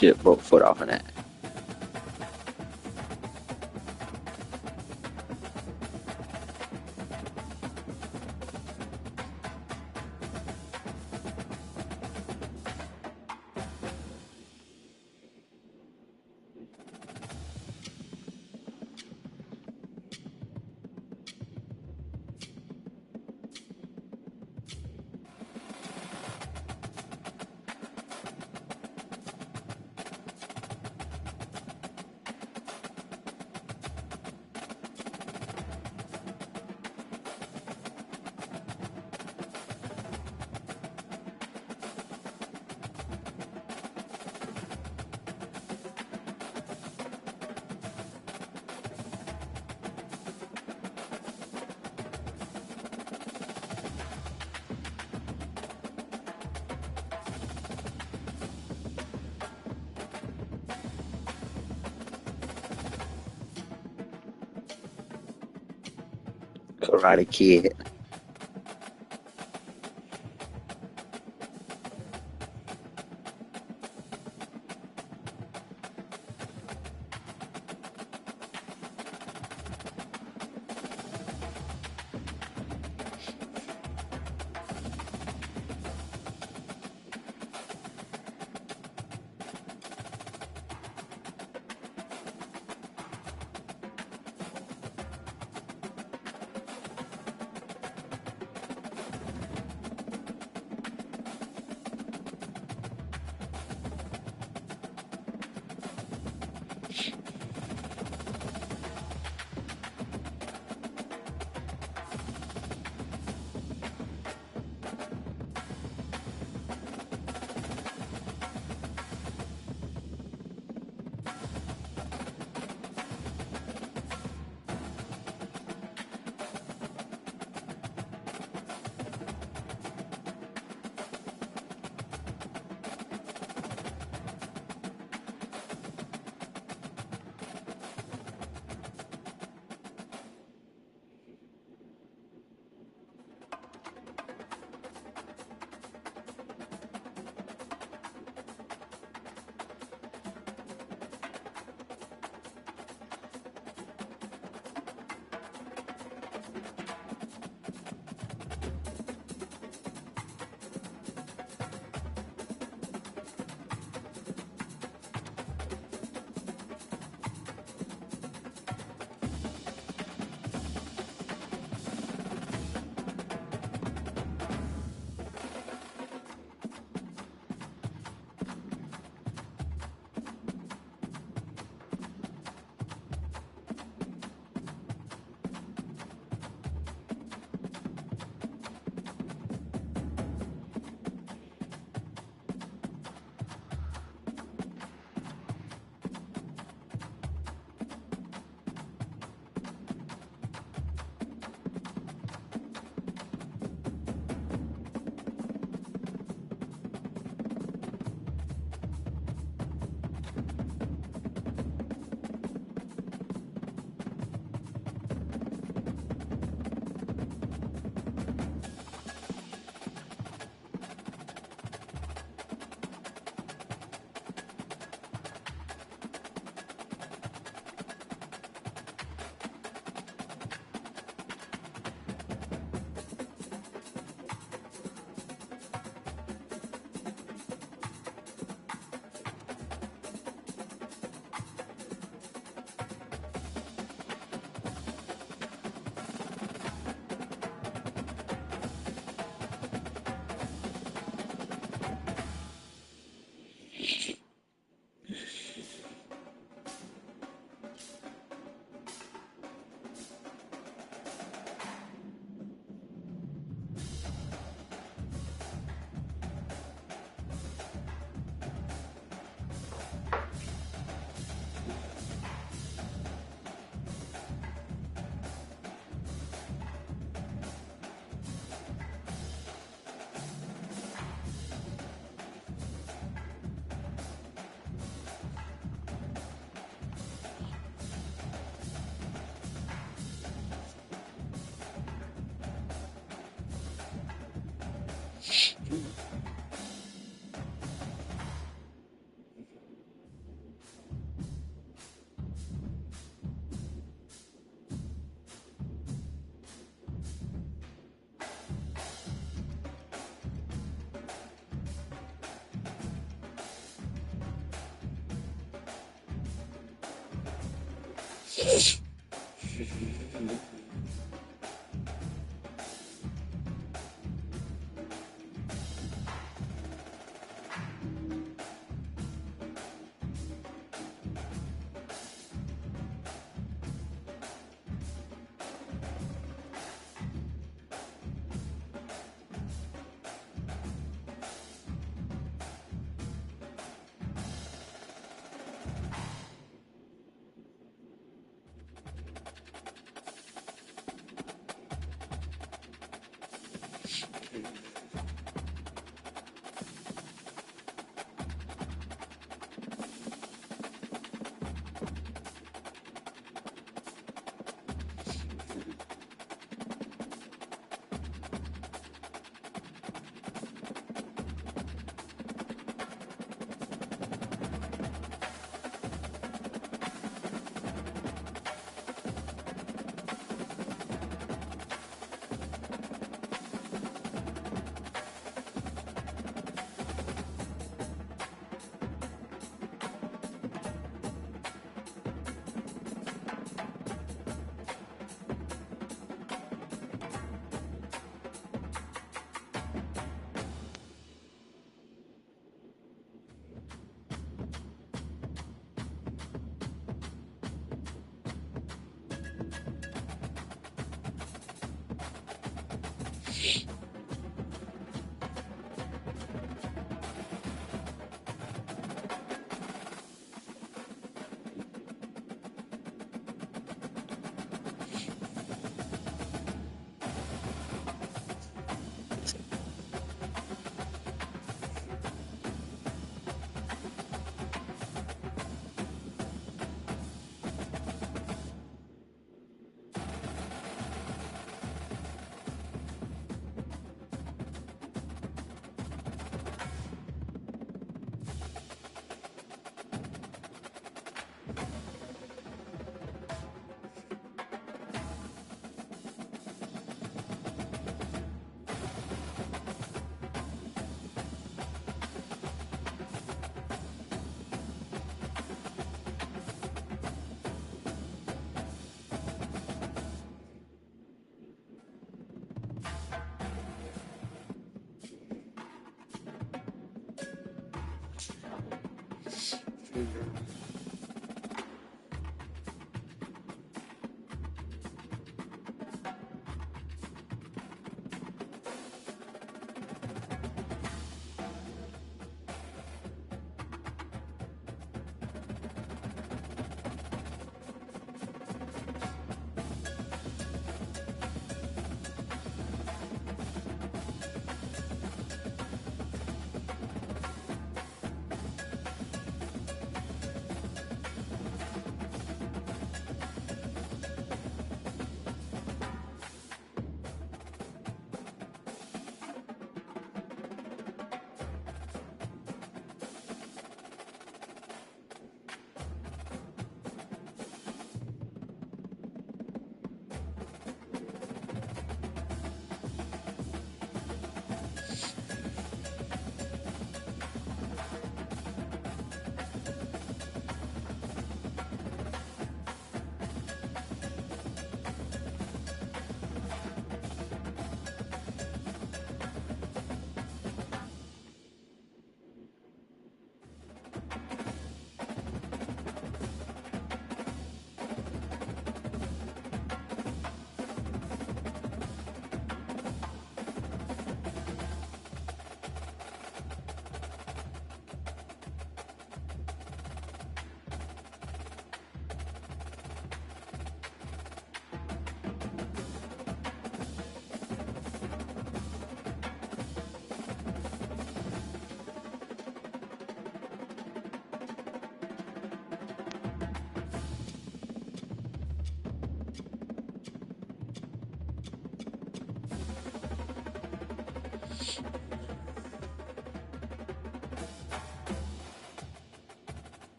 legit broke foot off of that. Karate Kid.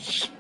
Was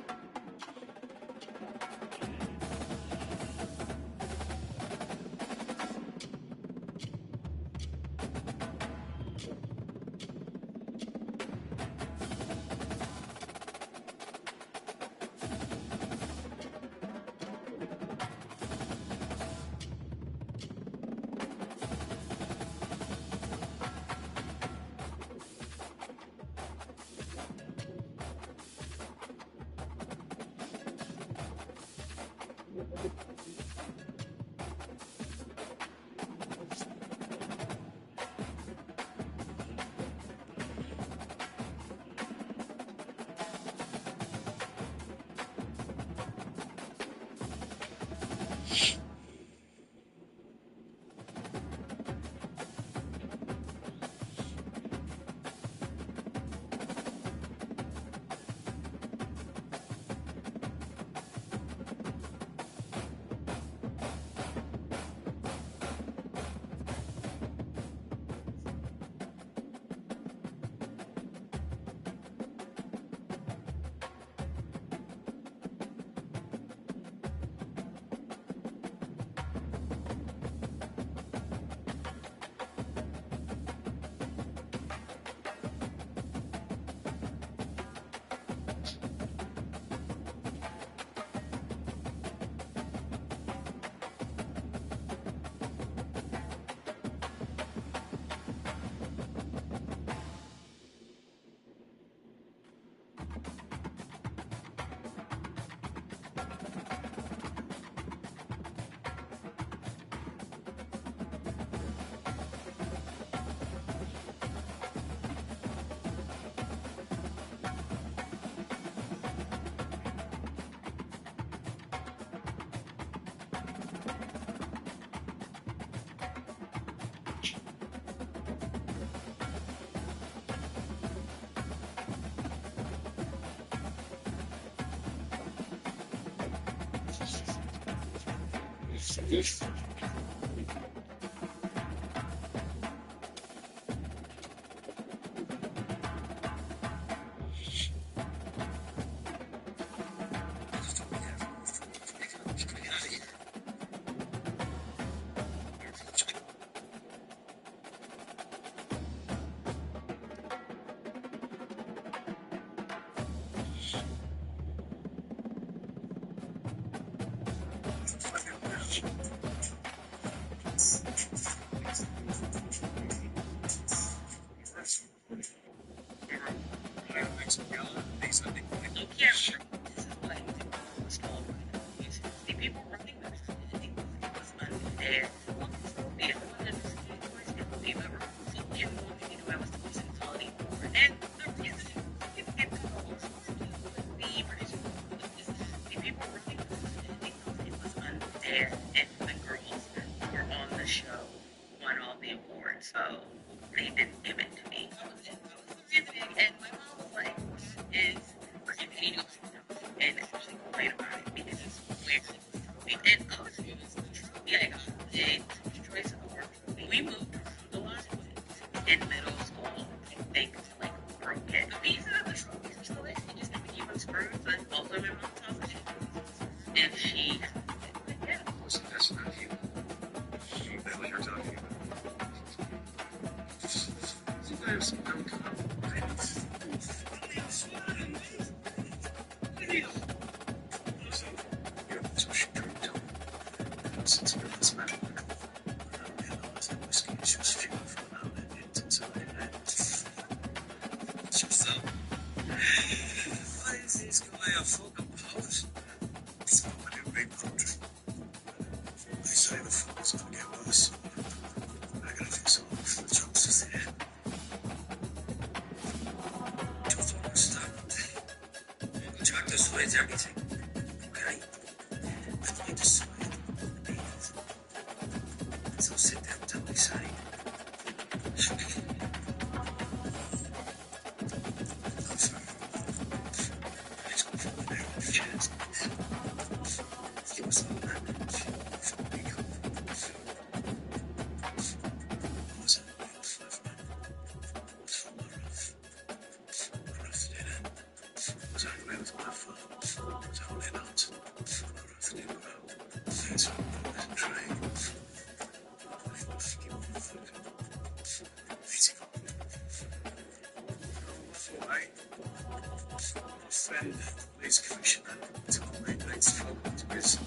friend, police commissioner, told me they'd spoken to his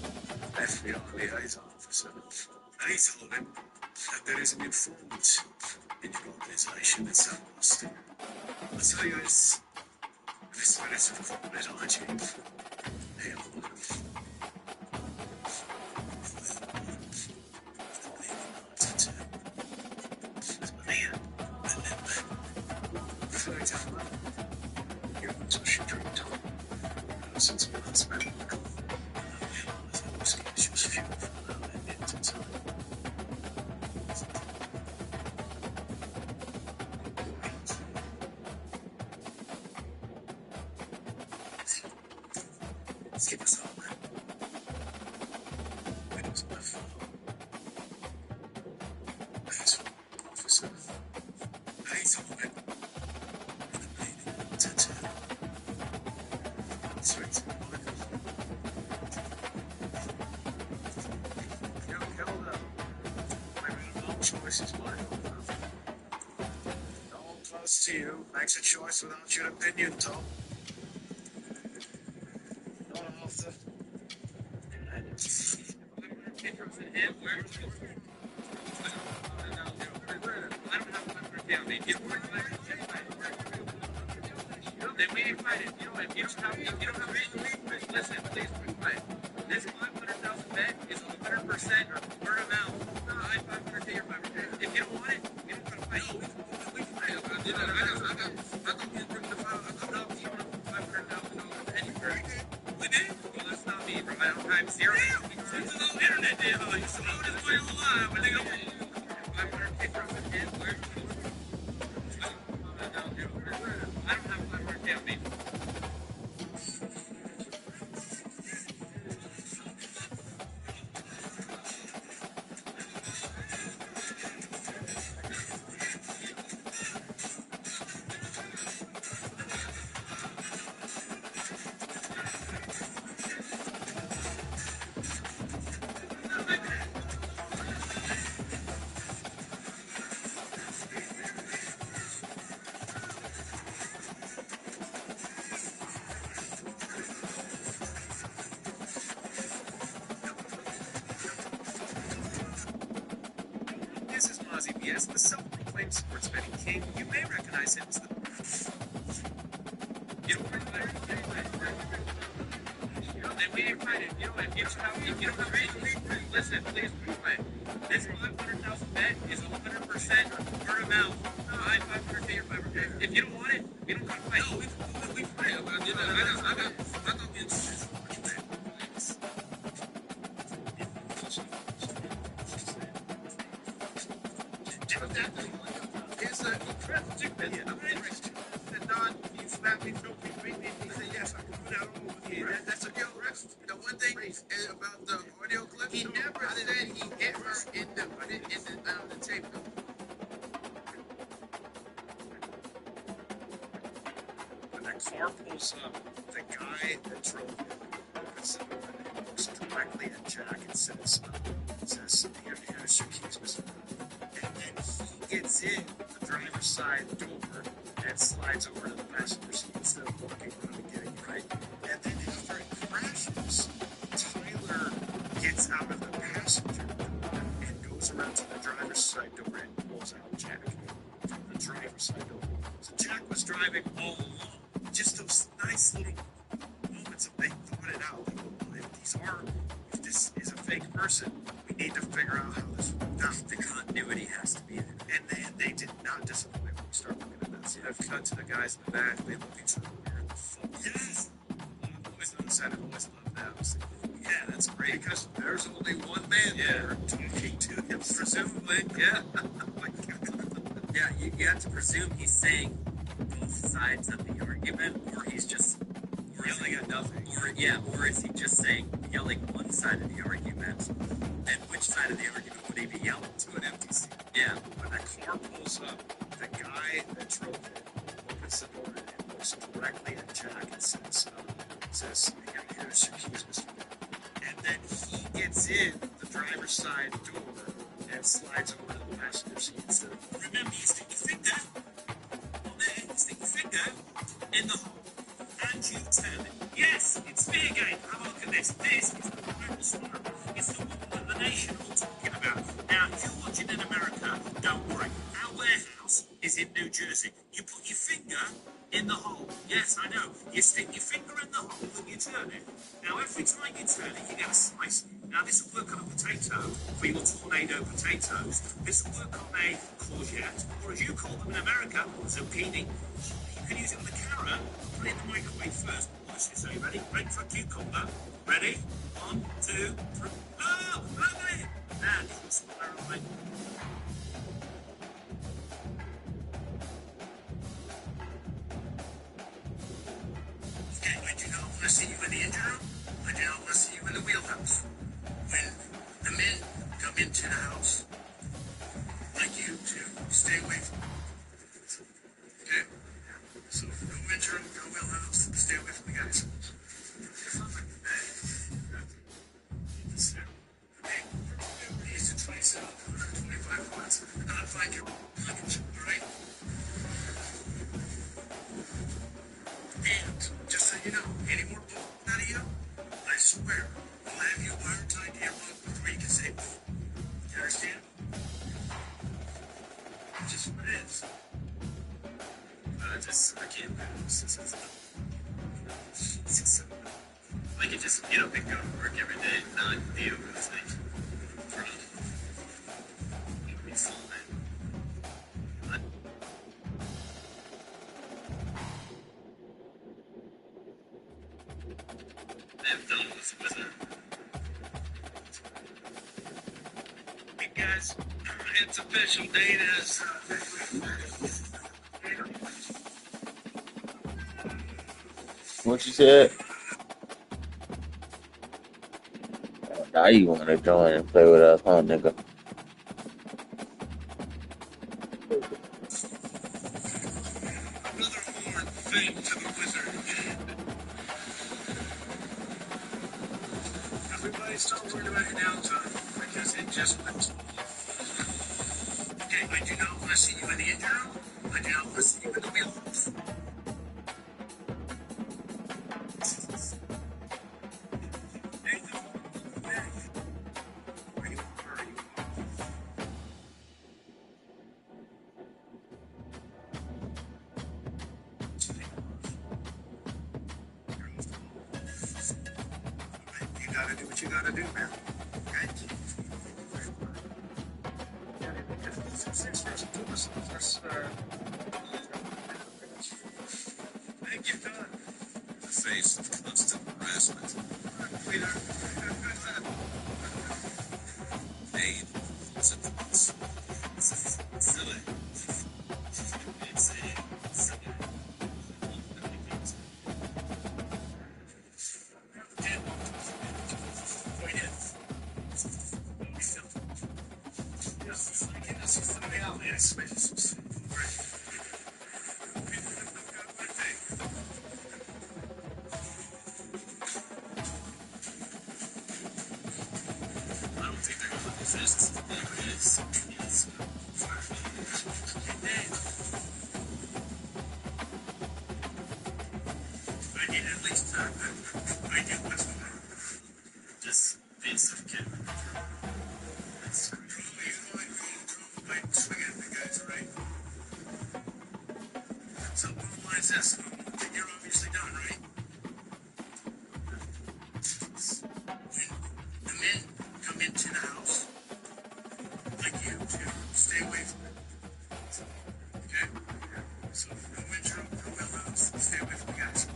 FBI liaison officer, and he told him that there is an informant in your organisation in South Boston. I'll tell you, it's spirit of corporate hygiene. They are one of since we last met on the call, I realized that whiskey is just fuel for now and into time. Let's keep us all, man. It was my fault. That's officer. I told him. And the lady tattoo. Sweet. Choice is mine. No one close to you makes a choice without your opinion, Tom. No one off the. Then we ain't fighting. You don't have listen, please be quiet. This 500,000 bet is 100% word of mouth. I 500 to your 500. If you don't want it, we don't gotta fight. No, we fight. I thought you bring the file. I thought no, you want $500,000 anywhere. We did? Well, that's not me, bro. I don't have zero. This is an internet deal. You saw it is my whole life. When they go 500K from the kid, where? I don't have 500K on me. This is Mozzie BS, the self-proclaimed sports betting king. You may recognize him as the... You don't recognize him? Then we ain't fighting. You don't have listen, please be quiet. This 500,000 bet is 100% word of mouth. I 500 to your 500. If you don't want it, we don't gotta fight. No, we fight. I thought we Here's a traffic. I'm interested. And Don, you slapped me, feel free, I said, yes, I can put out all over here. That's a guilt rest. The one thing about the audio clip, he never said he hit her in the tape. When that car pulls up, the guy that drove it looks directly at Jack and says, here's your keys, Mr. And then he gets in the driver's side door and slides over to the passenger seat instead of walking around and getting it right. And then after it crashes, Tyler gets out of the passenger door and goes around to the driver's side door and pulls out Jack from the driver's side door. So Jack was driving all along. Just those nice little moments of they thought it out. Like, well, if this is a fake person, we need to figure out how this the continuity has to be there. And they did not disappoint when we start looking at that. So I've cut to the guys in the back. They look each other weird. Yes! The boys on the side have always loved that. Yeah, that's great. Because there's only one man there talking to him, presumably. Yeah. Oh my God. Yeah, you have to presume he's saying both sides of the argument, or he's just Yelling at nothing. Or is he just yelling one side of the argument? And which side of the argument would he be yelling to? An empty seat. Yeah. When that car pulls up, the guy that drove it opens the door and looks directly at Jack and says, here's your keys, Mr. And then he gets in the driver's side door and slides over to the passenger seat instead of... Remember, he's taking finger. He's taking finger. In the hole. Yes, I know. You stick your finger in the hole and you turn it. Now, every time you turn it, you get a slice. Now, this will work on a potato for your tornado potatoes. This will work on a courgette, or as you call them in America, zucchini. You can use it with a carrot. Put it in the microwave first. Watch this. Are you ready? Ready for a cucumber? Ready? 1, 2, 3. Oh, look at it. And it's right. Okay, I do not want to see you in the engine room. I do not want to see you in the wheelhouse. When the men come into the house, I'd like you to stay away from them. Okay? So, no engine room, no wheelhouse, stay away from the guys. He's to 27, 125 watts. Not find your luggage, alright? And, just so you know, any more bull out of you, I swear, I'll have you wire tied to your boat before you can say boo. You understand? Just what it is. I can't like it just get up and go to work every day, not deal with things. It'll be fine. I've done with her. Hey guys, it's official. Data's What you said? Now you want to join and play with us, huh, nigga? another horn fame to the wizard. Everybody stop worrying about your downtime because it just went. Okay, I do not want to see you in the engine room. I do not want to see you in the wheelhouse. You gotta do what you gotta do, man. Okay? Thank you, Don. The face of constant harassment. Pain. Symptoms. Silly. I don't think they're going to resist. It's I need at least I do what's going on. just piece of kid. It's by swinging at the guys, right? So bottom line is this. You're obviously done, right? When the men come into the house, I'd like you to stay away from it. Okay? So no engine room, no wheelhouse, stay away from the guys.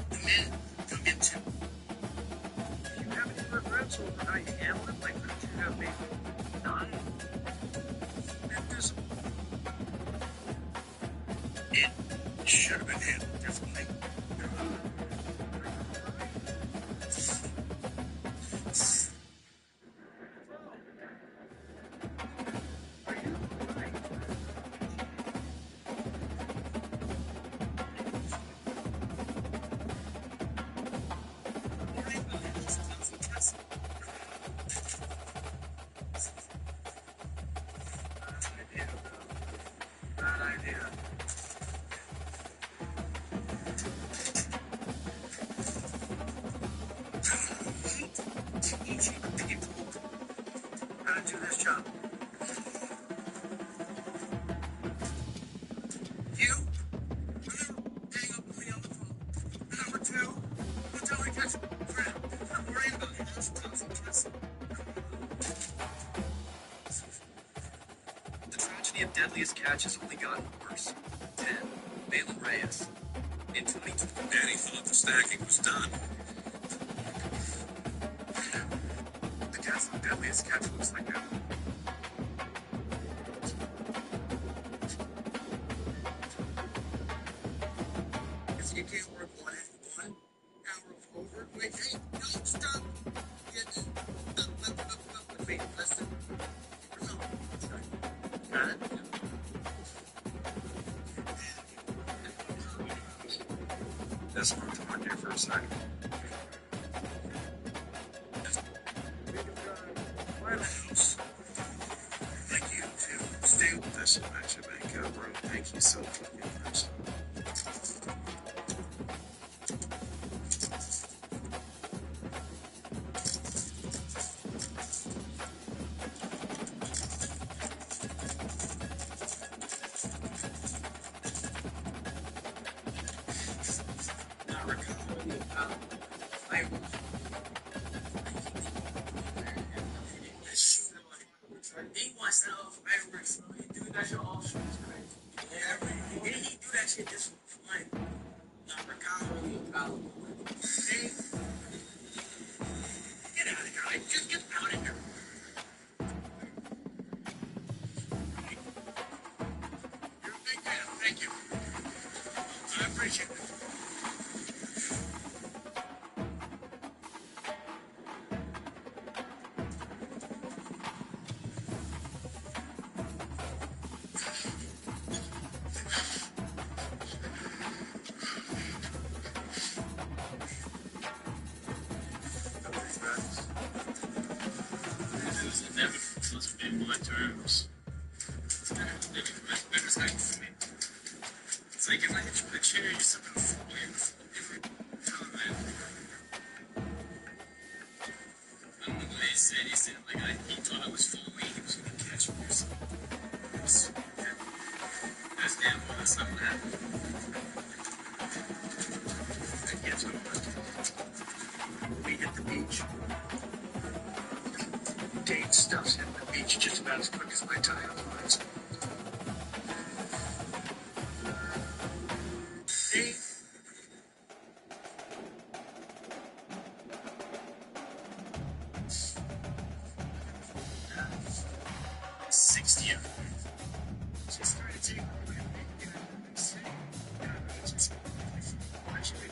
The men come into. Do you have any regrets over how you handled it? Like, could you have maybe not been visible? It should have been handled differently. deadliest catch has only gotten worse. 10. Balin Reyes. In 2020. Danny thought the stacking was done. That's the deadliest catch looks like that. If you can't work one hour of over, wait, hey, no, stop. Wait, listen. No, sorry. Got it? That's what I'm talking here for a second. Thank you to stay with us in Metro Bank room. Thank you so much. Not recovering he wants to know fireworks. He do that shit all shit. Yeah, he do that shit just for fun. Not recovering. See? Get out of here. Just get out of here. You're a big man. Thank you. I appreciate it. It's like if I hit you with a chair, you're something fully in the different comment. I don't know what he said. He said like he thought I was falling. He was going to catch me or something. That's damn well. That's not what happened. And guess what? We hit the beach. Date stuff's hitting the beach just about as quick as my tire was. See? 60th. Just started taking away the city. Just actually,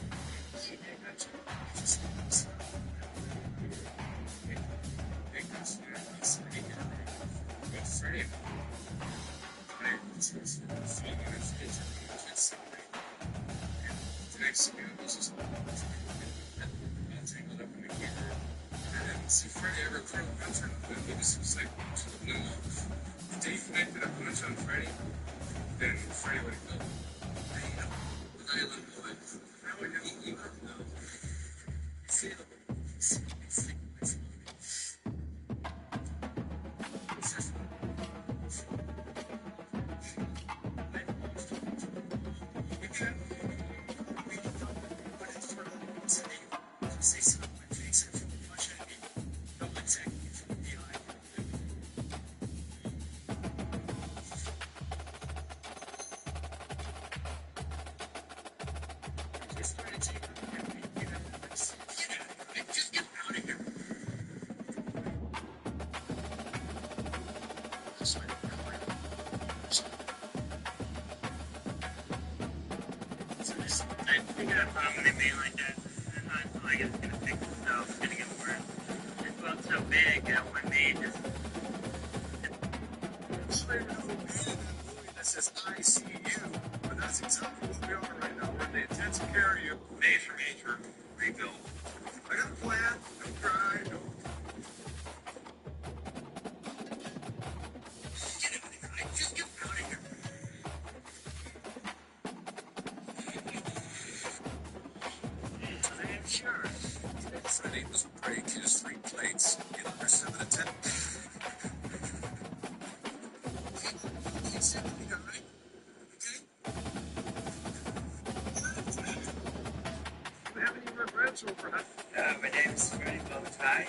see Freddie ever throw a punch on him. It was like no. The day he connected a punch on Freddie, then Freddie would go, hey, I let him go. How would he go? See, it's say something my face and punch at me. No one second from the eye. Just started taking get out of this. Get out of here. Just get out of here. So this, I figured out when they made like that. I guess it's gonna fix itself. It's gonna get worse. It's both so big that when they just. That says ICU, but that's exactly what we are right now. We're in the intensive care unit, major rebuild. I got a plan. No cry. No. Get out of here. Just get out of here. I am sure. Freddie was break his 3 plates in under 7 to 10. You said to me, all right? Okay? Do you have any regrets over that? My name is Freddie Bowtie.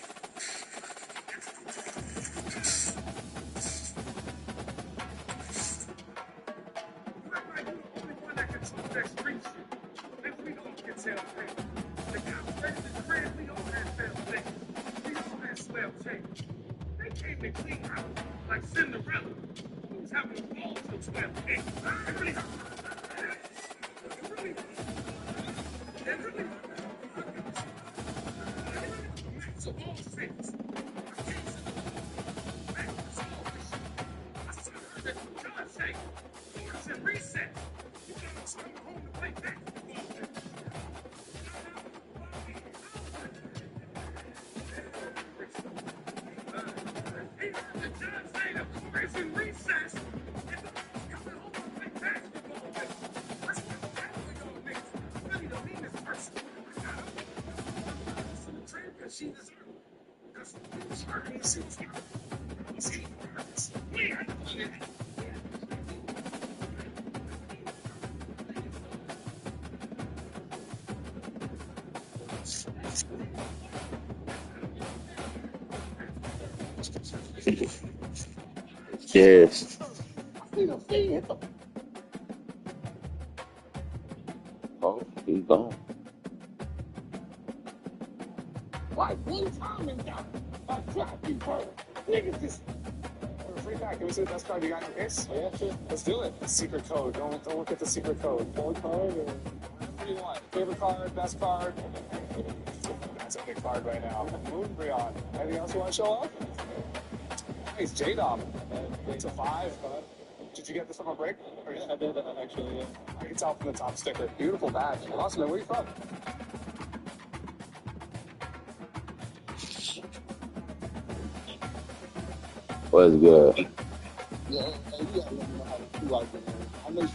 Yes. Oh, he's gone. Free back. Can we see the best card you got in your case? Oh, yeah, sure. Let's do it. Secret code. Don't look at the secret code. Full card or whatever you want. Favorite card, best card. That's a big card right now. Moon Brion. Anything else you want to show off? Nice. J-Dom. It's a 5. Did you get this from a break? Or yeah, I did actually. Yeah. I can tell from the top sticker. Beautiful badge. Awesome. Man, where are you from? What's good? Yeah, you gotta let me know how to do out there, man. I know you